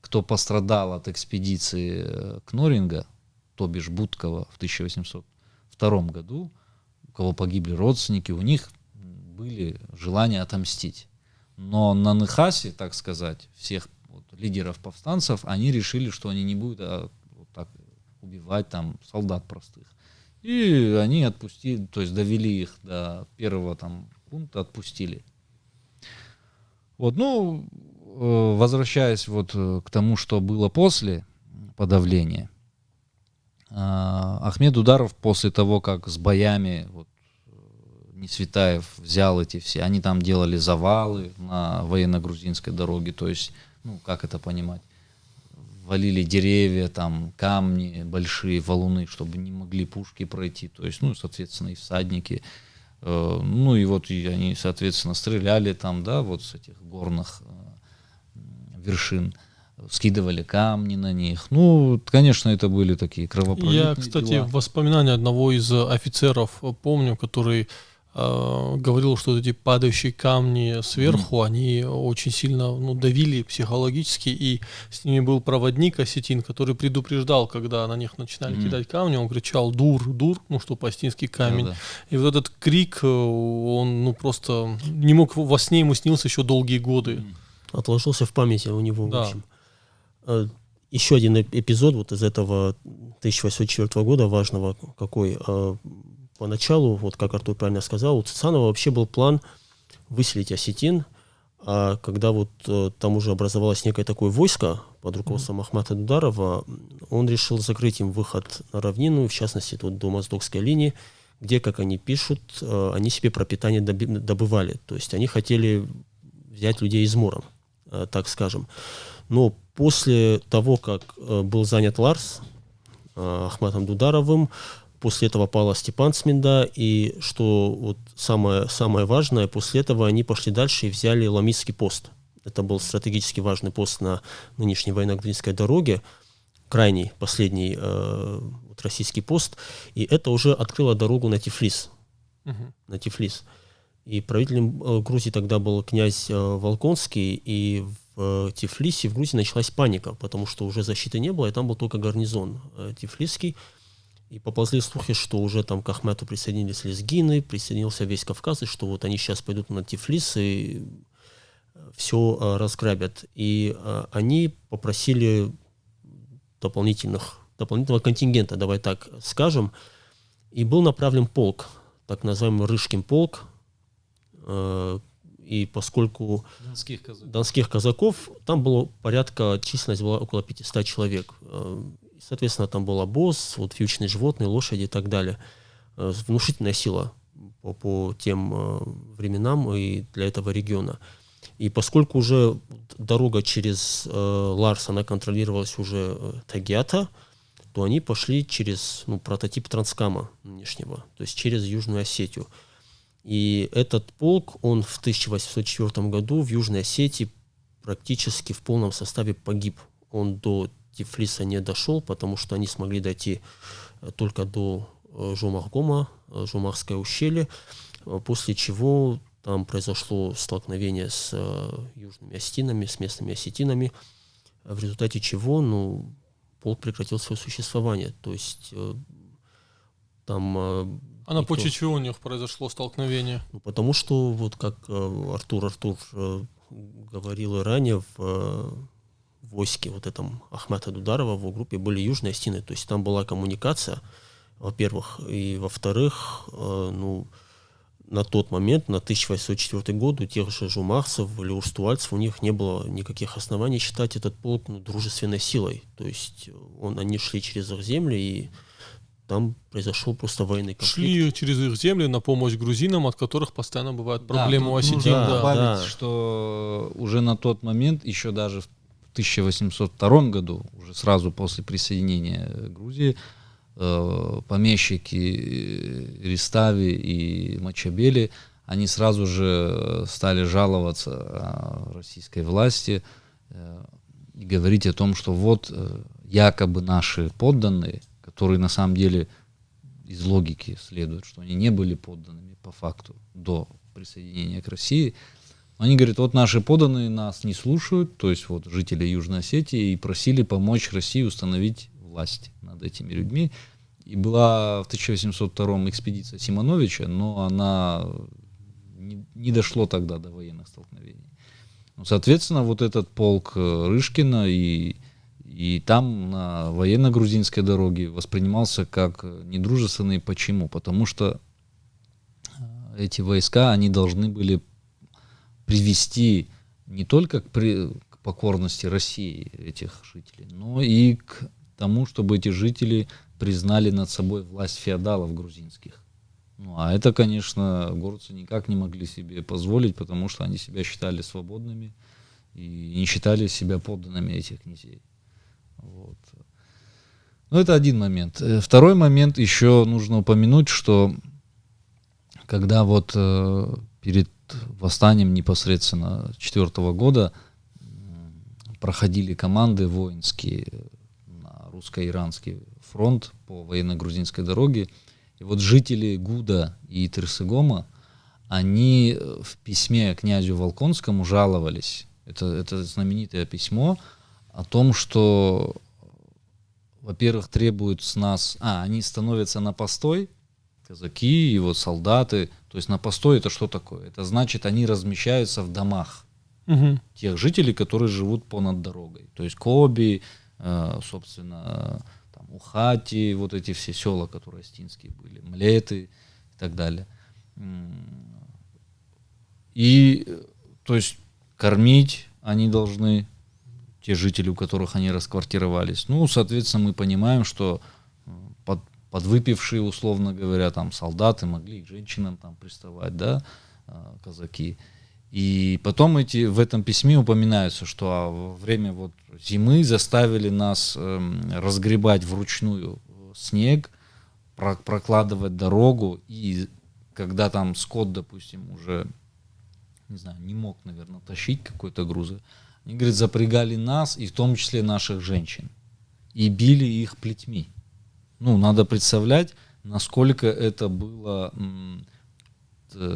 кто пострадал от экспедиции Кноринга, то бишь Будкова в 1802 году, у кого погибли родственники, у них были желания отомстить. Но на Нехасе, так сказать, всех вот лидеров повстанцев, они решили, что они не будут вот так убивать там солдат простых. И они отпустили, то есть довели их до первого там пункта, отпустили. Вот, ну, возвращаясь вот к тому, что было после подавления, Ахмед Дударов после того, как с боями вот, Несветаев взял эти все, они там делали завалы на военно-грузинской дороге, то есть, ну, как это понимать, валили деревья, там, камни, большие валуны, чтобы не могли пушки пройти, то есть, ну, соответственно, и всадники, ну, и вот и они, соответственно, стреляли там, да, вот с этих горных вершин, скидывали камни на них. Ну, конечно, это были такие кровопролитные Я, кстати, дела. воспоминания одного из офицеров помню, который говорил, что эти падающие камни сверху, они очень сильно, ну, давили психологически, и с ними был проводник осетин, который предупреждал, когда на них начинали кидать камни, он кричал «дур, дур», ну, что по-осетински камень. Да-да. И вот этот крик, он, ну, просто не мог, во сне ему снился еще долгие годы. Отложился в памяти у него, Да. в общем. Еще один эпизод вот из этого 1804 года важного какой. Поначалу, вот как Артур правильно сказал, у Цицанова вообще был план выселить осетин, а когда вот там уже образовалось некое такое войско под руководством Ахмата Дударова, он решил закрыть им выход на равнину, в частности, тут до Моздокской линии, где, как они пишут, они себе пропитание добывали. То есть они хотели взять людей измором, так скажем. Но после того, как был занят Ларс Ахматом Дударовым, после этого пала Степан-Цминда, и что вот самое важное, после этого они пошли дальше и взяли Ламисский пост. Это был стратегически важный пост на нынешней военно-грузинской дороге, крайний, последний вот, российский пост, и это уже открыло дорогу на Тифлис. На Тифлис. И правителем Грузии тогда был князь Волконский, и в Тифлисе, в Грузии, началась паника, потому что уже защиты не было, и там был только гарнизон тифлисский. И поползли слухи, что уже там к Ахмету присоединились лезгины, присоединился весь Кавказ, и что вот они сейчас пойдут на Тифлис и все разграбят. И они попросили дополнительного контингента, давай так скажем, и был направлен полк, так называемый Рыжкин полк. И поскольку донских казаков, там было порядка, численность была около 500 человек. Соответственно, там был обоз, вот вьючные животные, лошади и так далее. Внушительная сила по тем временам и для этого региона. И поскольку уже дорога через Ларс, она контролировалась уже Тагиата, то они пошли через прототип Транскама нынешнего, то есть через Южную Осетию. И этот полк, он в 1804 году в Южной Осетии практически в полном составе погиб. Он до Тифлиса не дошел, потому что они смогли дойти только до Жомахгома, Жомахское ущелье, после чего там произошло столкновение с южными осетинами, с местными осетинами, в результате чего полк прекратил свое существование. То есть там... А на почве чего у них произошло столкновение? Потому что, вот как Артур говорил и ранее, в войске вот этом Ахмата Дударова в группе были южные осетины, то есть там была коммуникация, во-первых, и во-вторых, на тот момент, на 1804 год, у тех же жумахцев или урстуальцев у них не было никаких оснований считать этот полк дружественной силой, то есть они шли через их земли, и там произошел просто военный конфликт. Шли через их земли на помощь грузинам, от которых постоянно бывают проблемы у осетин. Нужно добавить, что уже на тот момент, еще даже в 1802 году, уже сразу после присоединения Грузии, помещики Ристави и Мачабели, они сразу же стали жаловаться российской власти и говорить о том, что вот якобы наши подданные, которые на самом деле из логики следует, что они не были подданными по факту до присоединения к России, они говорят, вот наши подданные нас не слушают, то есть вот жители Южной Осетии, и просили помочь России установить власть над этими людьми. И была в 1802 экспедиция Симоновича, но она не дошло тогда до военных столкновений. Соответственно, вот этот полк Рыжкина и там на военно-грузинской дороге воспринимался как недружественный. Почему? Потому что эти войска, они должны были привести не только к покорности России этих жителей, но и к тому, чтобы эти жители признали над собой власть феодалов грузинских. Ну, а это, конечно, горцы никак не могли себе позволить, потому что они себя считали свободными и не считали себя подданными этих князей. Вот. Ну, это один момент. Второй момент еще нужно упомянуть, что когда вот перед восстанием непосредственно 4 года проходили команды воинские на русско-иранский фронт по военно-грузинской дороге, и вот жители Гуда и Тырсыгома, они в письме князю Волконскому жаловались, это знаменитое письмо, о том, что, во-первых, требуют с нас, они становятся на постой, казаки и вот солдаты, то есть на постой это что такое? Это значит, они размещаются в домах тех жителей, которые живут понад дорогой, то есть Коби, собственно, там, Ухати, вот эти все села, которые астинские были, Млеты и так далее. И, то есть, кормить они должны, те жители, у которых они расквартировались. Ну, соответственно, мы понимаем, что подвыпившие, условно говоря, там, солдаты могли к женщинам там приставать, да, казаки. И потом в этом письме упоминается, что во время вот зимы заставили нас разгребать вручную снег, прокладывать дорогу, и когда там скот, допустим, уже, не знаю, не мог, наверное, тащить какой-то груз, они, говорит, запрягали нас, и в том числе наших женщин, и били их плетьми. Ну, надо представлять, насколько это было,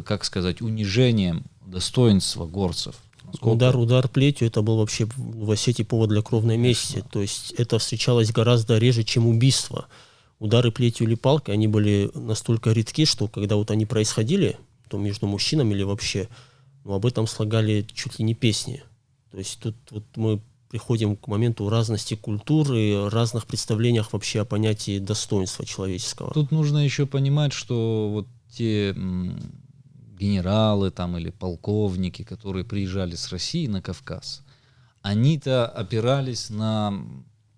как сказать, унижением достоинства горцев. Удар плетью, это был вообще в Осетии повод для кровной мести. То есть это встречалось гораздо реже, чем убийство. Удары плетью или палкой, они были настолько редки, что когда вот они происходили, то между мужчинами или вообще, об этом слагали чуть ли не песни. То есть тут вот мы приходим к моменту разности культуры, разных представлениях вообще о понятии достоинства человеческого. Тут нужно еще понимать, что вот те генералы там или полковники, которые приезжали с России на Кавказ, они-то опирались на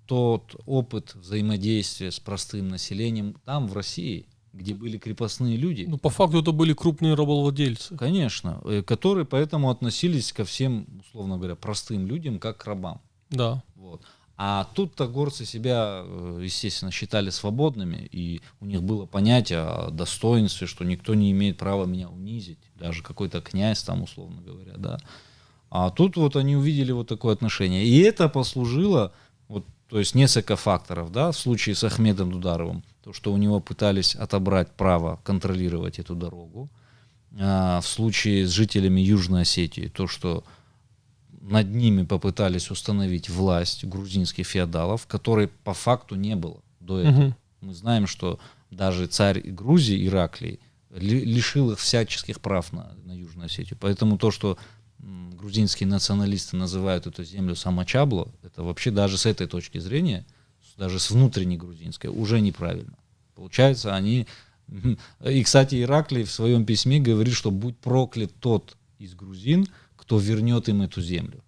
тот опыт взаимодействия с простым населением там, в России, где были крепостные люди. Ну, по факту это были крупные рабовладельцы. Конечно, которые поэтому относились ко всем, условно говоря, простым людям, как к рабам. Да. Вот. А тут-то горцы себя, естественно, считали свободными, и у них было понятие о достоинстве, что никто не имеет права меня унизить, даже какой-то князь там, условно говоря, да. А тут вот они увидели вот такое отношение. И это послужило, вот, то есть несколько факторов, да, в случае с Ахмедом Дударовым, то, что у него пытались отобрать право контролировать эту дорогу, в случае с жителями Южной Осетии, то, что над ними попытались установить власть грузинских феодалов, которой по факту не было до этого. Мы знаем, что даже царь Грузии, Ираклий, лишил их всяческих прав на Южную Осетию. Поэтому то, что грузинские националисты называют эту землю Самочабло, это вообще даже с этой точки зрения, даже с внутренней грузинской, уже неправильно. Получается, они... И, кстати, Ираклий в своем письме говорит, что будь проклят тот из грузин, кто вернет им эту землю.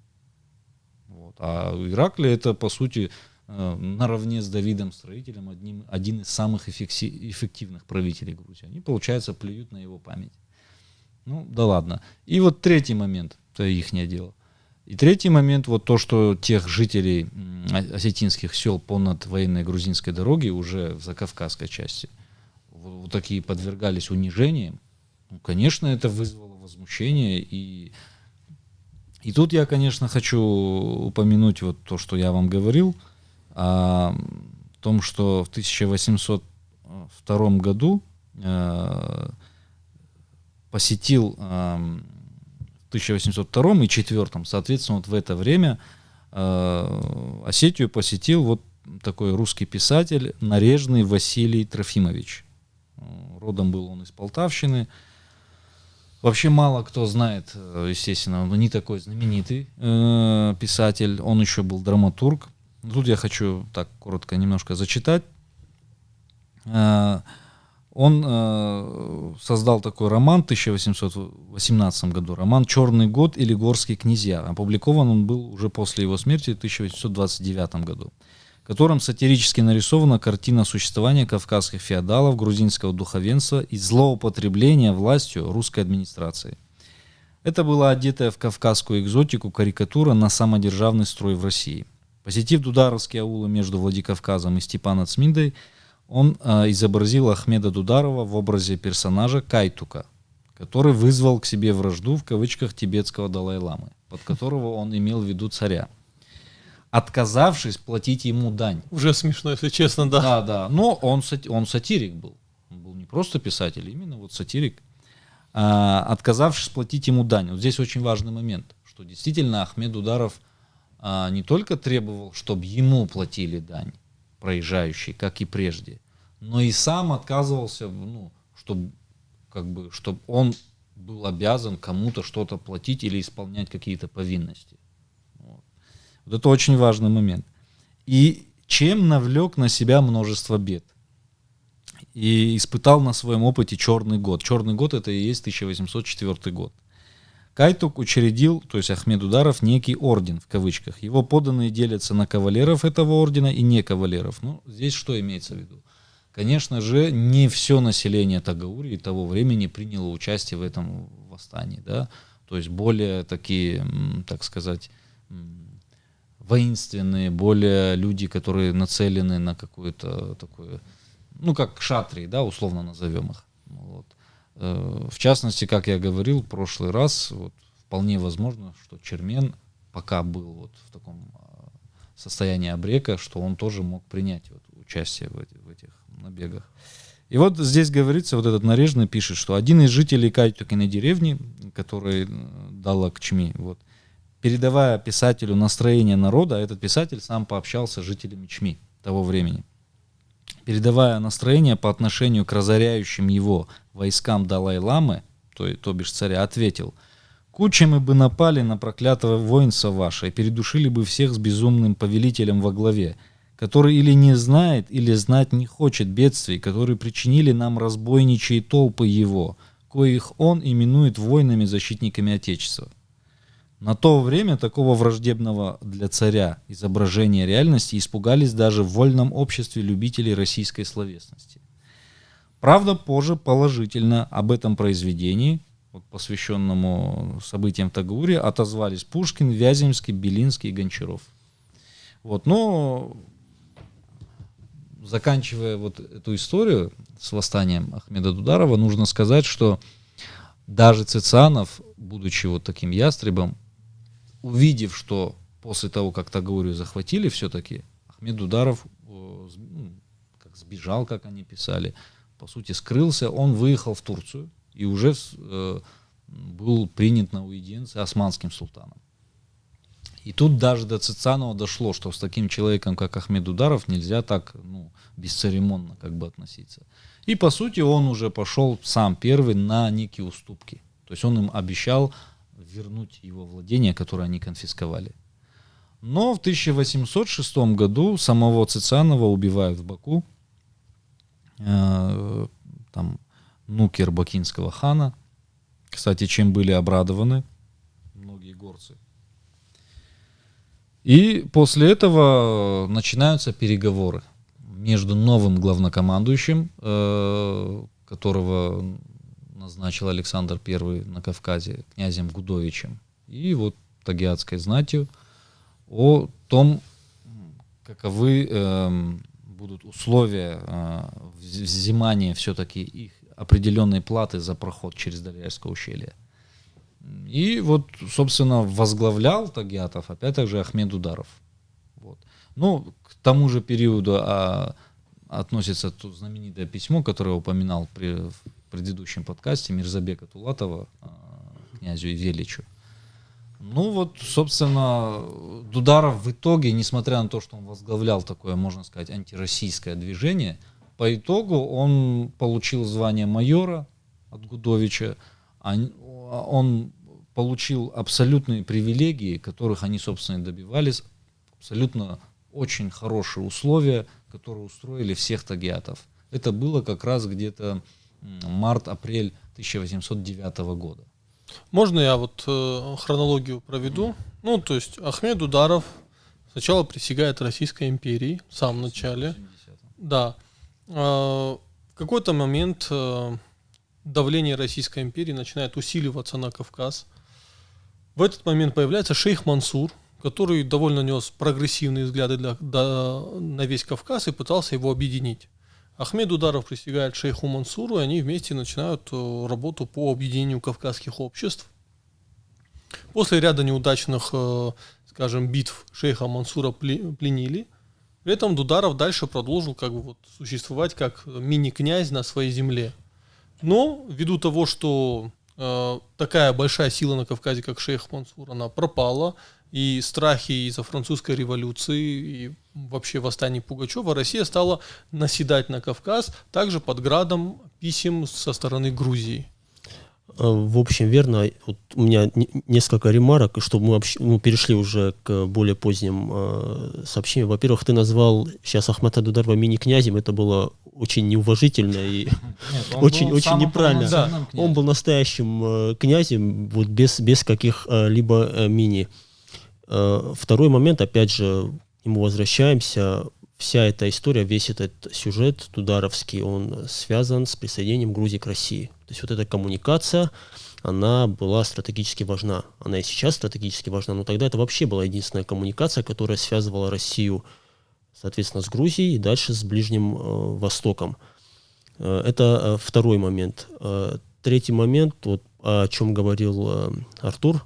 Вот. А Ираклий это, по сути, наравне с Давидом Строителем один из самых эффективных правителей Грузии. Они, получается, плюют на его память. Ну, да ладно. И вот третий момент, это ихнее дело. И третий момент, вот то, что тех жителей осетинских сел понад военной грузинской дороги, уже в закавказской части, вот такие подвергались унижениям, ну, конечно, это вызвало возмущение. И тут я, конечно, хочу упомянуть вот то, что я вам говорил, о том, что в 1802 году посетил, в 1802 и 1804, соответственно, вот в это время Осетию посетил вот такой русский писатель Нарежный Василий Трофимович. Родом был он из Полтавщины. Вообще мало кто знает, естественно, он не такой знаменитый писатель, он еще был драматург. Тут я хочу так коротко немножко зачитать. Он создал такой роман в 1818 году, роман «Черный год» или «Горские князья». Опубликован он был уже после его смерти в 1829 году. в котором сатирически нарисована картина существования кавказских феодалов, грузинского духовенства и злоупотребления властью русской администрации. Это была одетая в кавказскую экзотику карикатура на самодержавный строй в России. Посетив дударовские аулы между Владикавказом и Степано-Цминдой, он изобразил Ахмеда Дударова в образе персонажа Кайтука, который вызвал к себе вражду в кавычках тибетского Далай-ламы, под которого он имел в виду царя, отказавшись платить ему дань. Уже смешно, если честно, да. Да. Но он сатирик был. Он был не просто писатель, именно вот сатирик. Отказавшись платить ему дань. Вот здесь очень важный момент, что действительно Ахмед Дударов не только требовал, чтобы ему платили дань, проезжающий, как и прежде, но и сам отказывался, чтобы он был обязан кому-то что-то платить или исполнять какие-то повинности. Вот это очень важный момент. И чем навлек на себя множество бед. И испытал на своем опыте черный год. Черный год — это и есть 1804 год. Кайтук учредил, то есть Ахмед Дударов, некий орден, в кавычках. Его подданные делятся на кавалеров этого ордена и не кавалеров. Здесь что имеется в виду? Конечно же, не все население Тагаурии того времени приняло участие в этом восстании. Да? То есть более такие, так сказать, воинственные, более люди, которые нацелены на какое-то такое, как кшатрии, да, условно назовем их. Вот. В частности, как я говорил в прошлый раз, вполне возможно, что Чермен пока был в таком состоянии абрека, что он тоже мог принять участие в этих набегах. И здесь говорится, этот нарежный пишет, что один из жителей Кайтукиной деревни, который дал Акчми, передавая писателю настроение народа, этот писатель сам пообщался с жителями Чми того времени, передавая настроение по отношению к разоряющим его войскам Далай-ламы, то бишь царя, ответил: «Кучами бы напали на проклятого воинства ваше и передушили бы всех с безумным повелителем во главе, который или не знает, или знать не хочет бедствий, которые причинили нам разбойничьи толпы его, коих он именует воинами-защитниками Отечества». На то время такого враждебного для царя изображения реальности испугались даже в вольном обществе любителей российской словесности. Правда, позже положительно об этом произведении, посвященному событиям в Тагауре, отозвались Пушкин, Вяземский, Белинский и Гончаров. Но заканчивая эту историю с восстанием Ахмеда Дударова, нужно сказать, что даже Цицанов, будучи таким ястребом, увидев, что после того, как Тагаурию захватили, все-таки Ахмед Дударов сбежал, как они писали, по сути скрылся, он выехал в Турцию и уже был принят на аудиенции османским султаном. И тут даже до Цицанова дошло, что с таким человеком, как Ахмед Дударов, нельзя так бесцеремонно относиться. И по сути он уже пошел сам первый на некие уступки. То есть он им обещал вернуть его владения, которые они конфисковали. Но в 1806 году самого Цицанова убивают в Баку. Нукер бакинского хана. Кстати, чем были обрадованы многие горцы. И после этого начинаются переговоры между новым главнокомандующим, которого назначил Александр I на Кавказе, князем Гудовичем, и тагиатской знатью, о том, каковы будут условия взимания все-таки их определенной платы за проход через Дарьяльское ущелье. И собственно, возглавлял тагиатов опять же Ахмед Дударов. К тому же периоду относится то знаменитое письмо, которое я упоминал в предыдущем подкасте, Мирзабека Тулатова, князю Величу. Собственно, Дударов в итоге, несмотря на то, что он возглавлял такое, можно сказать, антироссийское движение, по итогу он получил звание майора от Гудовича, он получил абсолютные привилегии, которых они, собственно, и добивались, абсолютно очень хорошие условия, которые устроили всех тагиатов. Это было как раз где-то март-апрель 1809 года. Можно я хронологию проведу? То есть Ахмед Дударов сначала присягает Российской империи, в самом начале. Да. В какой-то момент давление Российской империи начинает усиливаться на Кавказ. В этот момент появляется шейх Мансур, который довольно нес прогрессивные взгляды на весь Кавказ и пытался его объединить. Ахмед Дударов присягает шейху Мансуру, и они вместе начинают работу по объединению кавказских обществ. После ряда неудачных, скажем, битв шейха Мансура пленили. При этом Дударов дальше продолжил существовать как мини-князь на своей земле. Но ввиду того, что такая большая сила на Кавказе, как шейх Мансур, она пропала, и страхи из-за французской революции и вообще восстания Пугачева, Россия стала наседать на Кавказ также под градом писем со стороны Грузии. В общем, верно. Вот у меня несколько ремарок, чтобы мы перешли уже к более поздним сообщениям. Во-первых, ты назвал сейчас Ахмата Дударова мини-князем. Это было очень неуважительно и очень неправильно. Да, он был настоящим князем, вот без каких-либо мини. Второй момент, опять же, к нему возвращаемся. Вся эта история, весь этот сюжет дударовский, он связан с присоединением Грузии к России. То есть вот эта коммуникация, она была стратегически важна. Она и сейчас стратегически важна, но тогда это вообще была единственная коммуникация, которая связывала Россию, соответственно, с Грузией и дальше с Ближним Востоком. Это второй момент. Третий момент, вот о чем говорил Артур,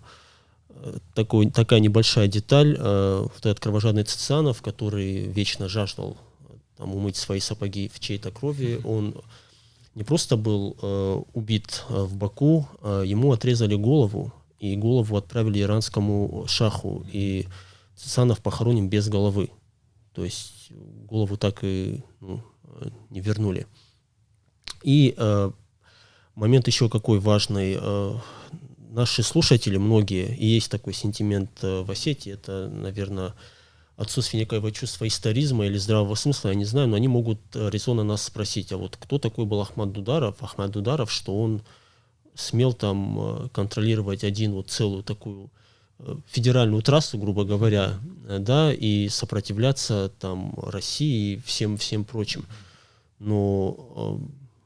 такая небольшая деталь, вот этот кровожадный Цицанов, который вечно жаждал умыть свои сапоги в чьей-то крови, он не просто был убит в Баку, ему отрезали голову, и голову отправили иранскому шаху, и Цицанов похоронен без головы. То есть голову так и не вернули. И момент еще какой важный. Наши слушатели, многие, и есть такой сентимент в Осетии, это, наверное, отсутствие некоего чувства историзма или здравого смысла, я не знаю, но они могут резонно нас спросить, а вот кто такой был Ахмат Дударов, что он смел там контролировать целую такую федеральную трассу, грубо говоря, да, и сопротивляться там России и всем прочим. Но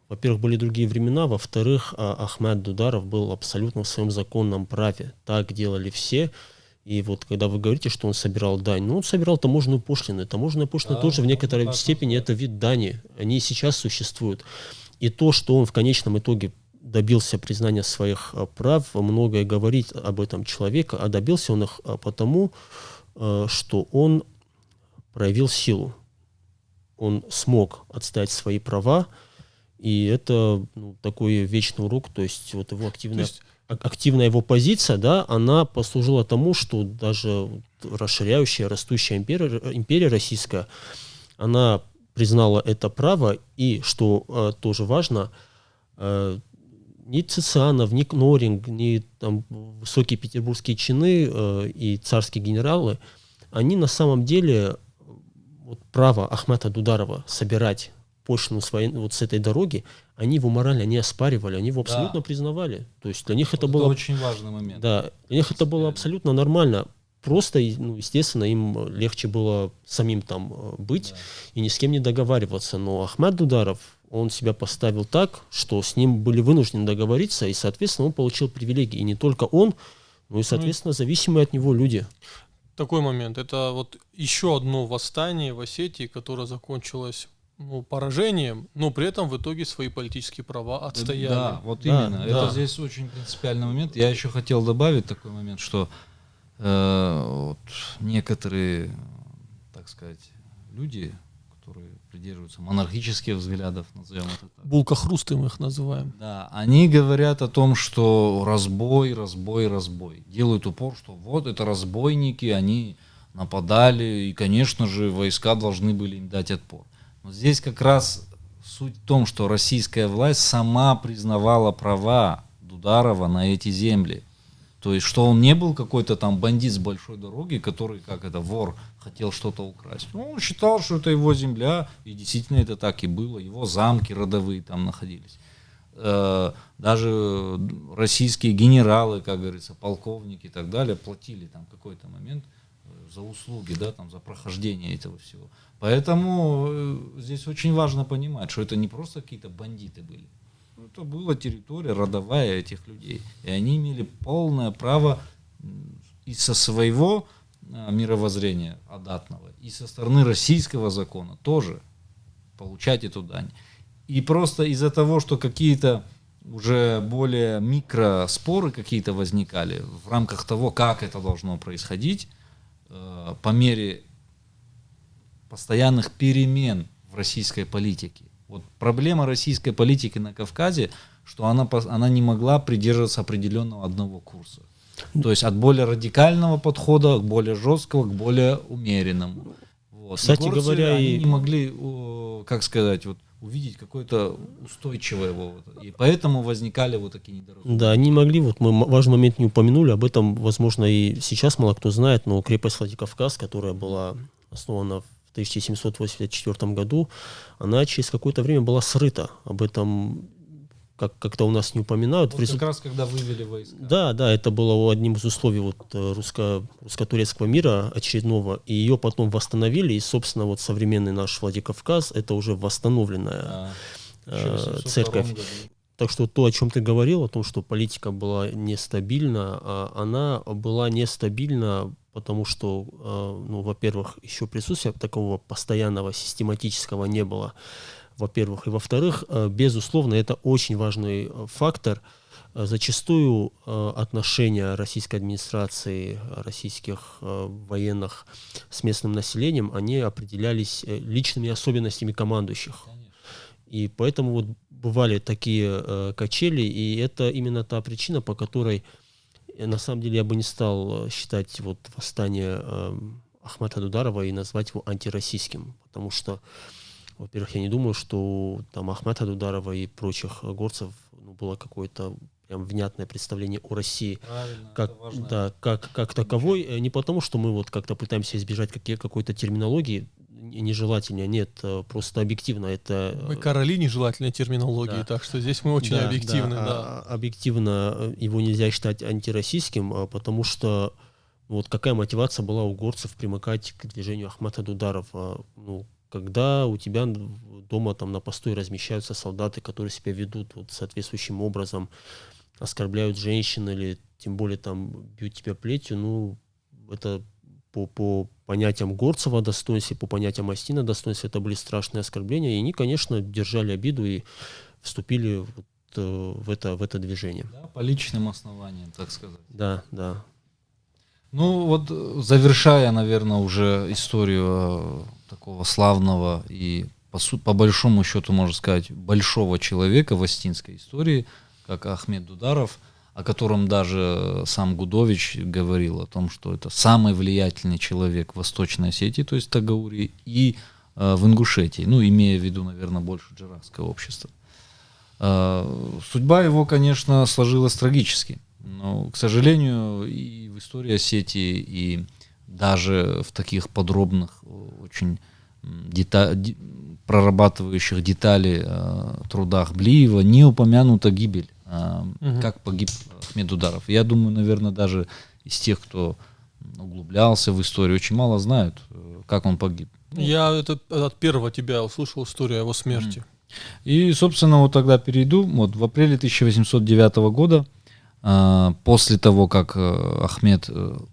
во-первых, были другие времена, во-вторых, Ахмат Дударов был абсолютно в своем законном праве. Так делали все. И вот когда вы говорите, что он собирал дань, он собирал таможенную пошлину. Таможенная пошлина тоже в некоторой степени это вид дани. Они и сейчас существуют. И то, что он в конечном итоге добился признания своих прав, многое говорит об этом человеке, а добился он их потому, что он проявил силу. Он смог отстоять свои права. И это такой вечный урок, то есть вот его активная его позиция, да, она послужила тому, что даже расширяющая, растущая империя российская, она признала это право, и, что тоже важно, ни Цицанов, ни Кноринг, ни там высокие петербургские чины и царские генералы, они на самом деле право Ахмата Дударова собирать пошлину с этой дороги, они его морально не оспаривали, они его абсолютно признавали. То есть для них это было очень важный момент. Да, для них это было абсолютно нормально. Просто, естественно, им легче было самим там быть и ни с кем не договариваться. Но Ахмат Дударов, он себя поставил так, что с ним были вынуждены договориться, и, соответственно, он получил привилегии. И не только он, но и, соответственно, зависимые от него люди. Такой момент. Это вот еще одно восстание в Осетии, которое закончилось поражением, но при этом в итоге свои политические права отстояли. Да, вот именно. Это здесь очень принципиальный момент. Я еще хотел добавить такой момент, что некоторые, так сказать, люди, которые придерживаются монархических взглядов, назовем это так. Булкохрусты мы их называем. Да, они говорят о том, что разбой. Делают упор, что вот это разбойники, они нападали, и, конечно же, войска должны были им дать отпор. Но здесь как раз суть в том, что российская власть сама признавала права Дударова на эти земли. То есть, что он не был какой-то там бандит с большой дороги, который, вор, хотел что-то украсть. Он считал, что это его земля, и действительно это так и было. Его замки родовые там находились. Даже российские генералы, как говорится, полковники и так далее, платили там какой-то момент за услуги, да, там, за прохождение этого всего. Поэтому здесь очень важно понимать, что это не просто какие-то бандиты были. Это была территория родовая этих людей. И они имели полное право и со своего мировоззрения адатного, и со стороны российского закона тоже получать эту дань. И просто из-за того, что какие-то уже более микроспоры какие-то возникали в рамках того, как это должно происходить, по мере постоянных перемен в российской политике. Вот проблема российской политики на Кавказе, что она не могла придерживаться определенного одного курса. То есть от более радикального подхода к более жесткого, к более умеренному. Вот. Кстати говоря, они не могли, как сказать, вот, увидеть какое-то устойчивое. Вот, и поэтому возникали вот такие недоразумения. Да, они могли, вот мы важный момент не упомянули, об этом, возможно, и сейчас мало кто знает, но крепость Владикавказ, которая была основана в 1784 году, она через какое-то время была срыта. Об этом как-то у нас не упоминают. Вот как раз когда вывели войска. Да, это было одним из условий вот русско-турецкого мира очередного, и ее потом восстановили, и, собственно, вот современный наш Владикавказ — это уже восстановленная церковь. Так что то, о чем ты говорил, о том, что политика была нестабильна, она была нестабильна, потому что, во-первых, еще присутствия такого постоянного, систематического не было, во-первых. И во-вторых, безусловно, это очень важный фактор. Зачастую отношения российской администрации, российских военных с местным населением, они определялись личными особенностями командующих. И поэтому вот бывали такие качели, и это именно та причина, по которой, на самом деле, я бы не стал считать вот восстание Ахмета Дударова и назвать его антироссийским, потому что, во-первых, я не думаю, что там Ахмета Дударова и прочих горцев было какое-то прям внятное представление о России как таковой, не потому, что мы вот как-то пытаемся избежать какой-то терминологии нежелательной, нет, просто объективно это... Мы короли нежелательной терминологии, да. Так что здесь мы очень объективны. Да. Объективно его нельзя считать антироссийским, потому что вот какая мотивация была у горцев примыкать к движению Ахмета Дударова? Когда у тебя дома там на посту размещаются солдаты, которые себя ведут вот соответствующим образом, оскорбляют женщин или тем более там бьют тебя плетью, это по понятиям Горцева достоинства, по понятиям Остина достоинства, это были страшные оскорбления, и они, конечно, держали обиду и вступили в это движение. Да, по личным основаниям, так сказать. Да. Вот завершая, наверное, уже историю такого славного и по большому счету, можно сказать, большого человека в остинской истории, как Ахмет Дударов, о котором даже сам Гудович говорил о том, что это самый влиятельный человек в Восточной Осетии, то есть Тагаури, и в Ингушетии, имея в виду, наверное, больше джарахское общество. Судьба его, конечно, сложилась трагически, но, к сожалению, и в истории Осетии, и даже в таких подробных, очень прорабатывающих детали трудах Блиева не упомянута гибель, как погиб Ахмет Дударов. Я думаю, наверное, даже из тех, кто углублялся в историю, очень мало знают, как он погиб. Я от первого тебя услышал историю о его смерти. И, собственно, вот тогда перейду. Вот в апреле 1809 года, после того, как Ахмет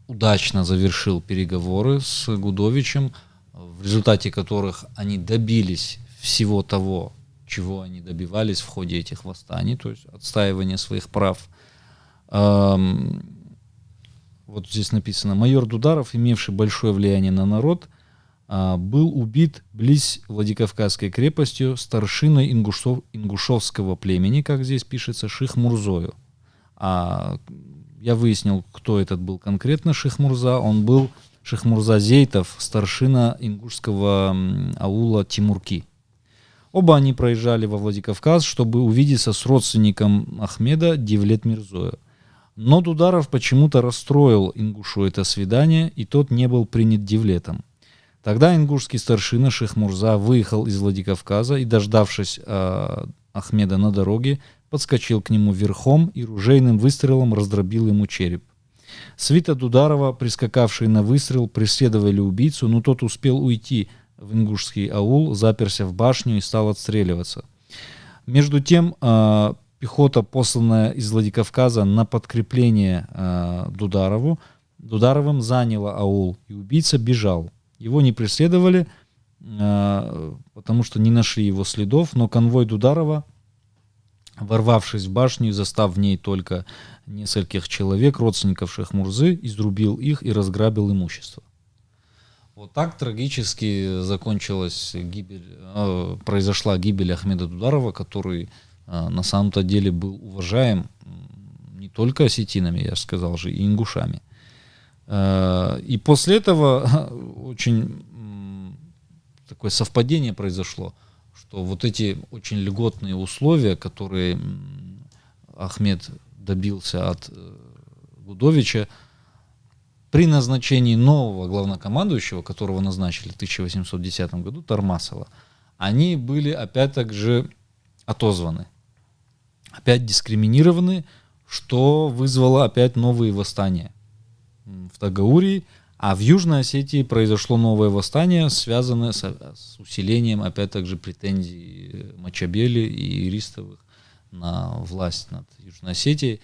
удачно завершил переговоры с Гудовичем, в результате которых они добились всего того, чего они добивались в ходе этих восстаний, то есть отстаивания своих прав. Вот здесь написано: майор Дударов, имевший большое влияние на народ, был убит близ Владикавказской крепостью старшиной ингушовского племени, как здесь пишется, Ших Мурзою. Я выяснил, кто этот был конкретно Ших Мурза. Он был Ших Мурза Зейтов, старшина ингушского аула Тимурки. Оба они проезжали во Владикавказ, чтобы увидеться с родственником Ахмеда Девлет Мирзоя. Но Дударов почему-то расстроил ингушу это свидание, и тот не был принят Девлетом. Тогда ингушский старшина Ших Мурза выехал из Владикавказа и, дождавшись Ахмеда на дороге, подскочил к нему верхом и ружейным выстрелом раздробил ему череп. Свита Дударова, прискакавшие на выстрел, преследовали убийцу, но тот успел уйти в ингушский аул, заперся в башню и стал отстреливаться. Между тем, пехота, посланная из Владикавказа на подкрепление Дударовым, заняла аул, и убийца бежал. Его не преследовали, потому что не нашли его следов, но конвой Дударова, ворвавшись в башню и застав в ней только нескольких человек, родственников Шейх-Мурзы, изрубил их и разграбил имущество. Вот так трагически произошла гибель Ахмеда Дударова, который на самом-то деле был уважаем не только осетинами, я сказал же, и ингушами. И после этого очень такое совпадение произошло, что вот эти очень льготные условия, которые Ахмед добился от Гудовича, при назначении нового главнокомандующего, которого назначили в 1810 году, Тармасова, они были опять же отозваны, опять дискриминированы, что вызвало опять новые восстания в Тагаурии, а в Южной Осетии произошло новое восстание, связанное с усилением, опять же, претензий Мачабели и Иристовых на власть над Южной Осетией.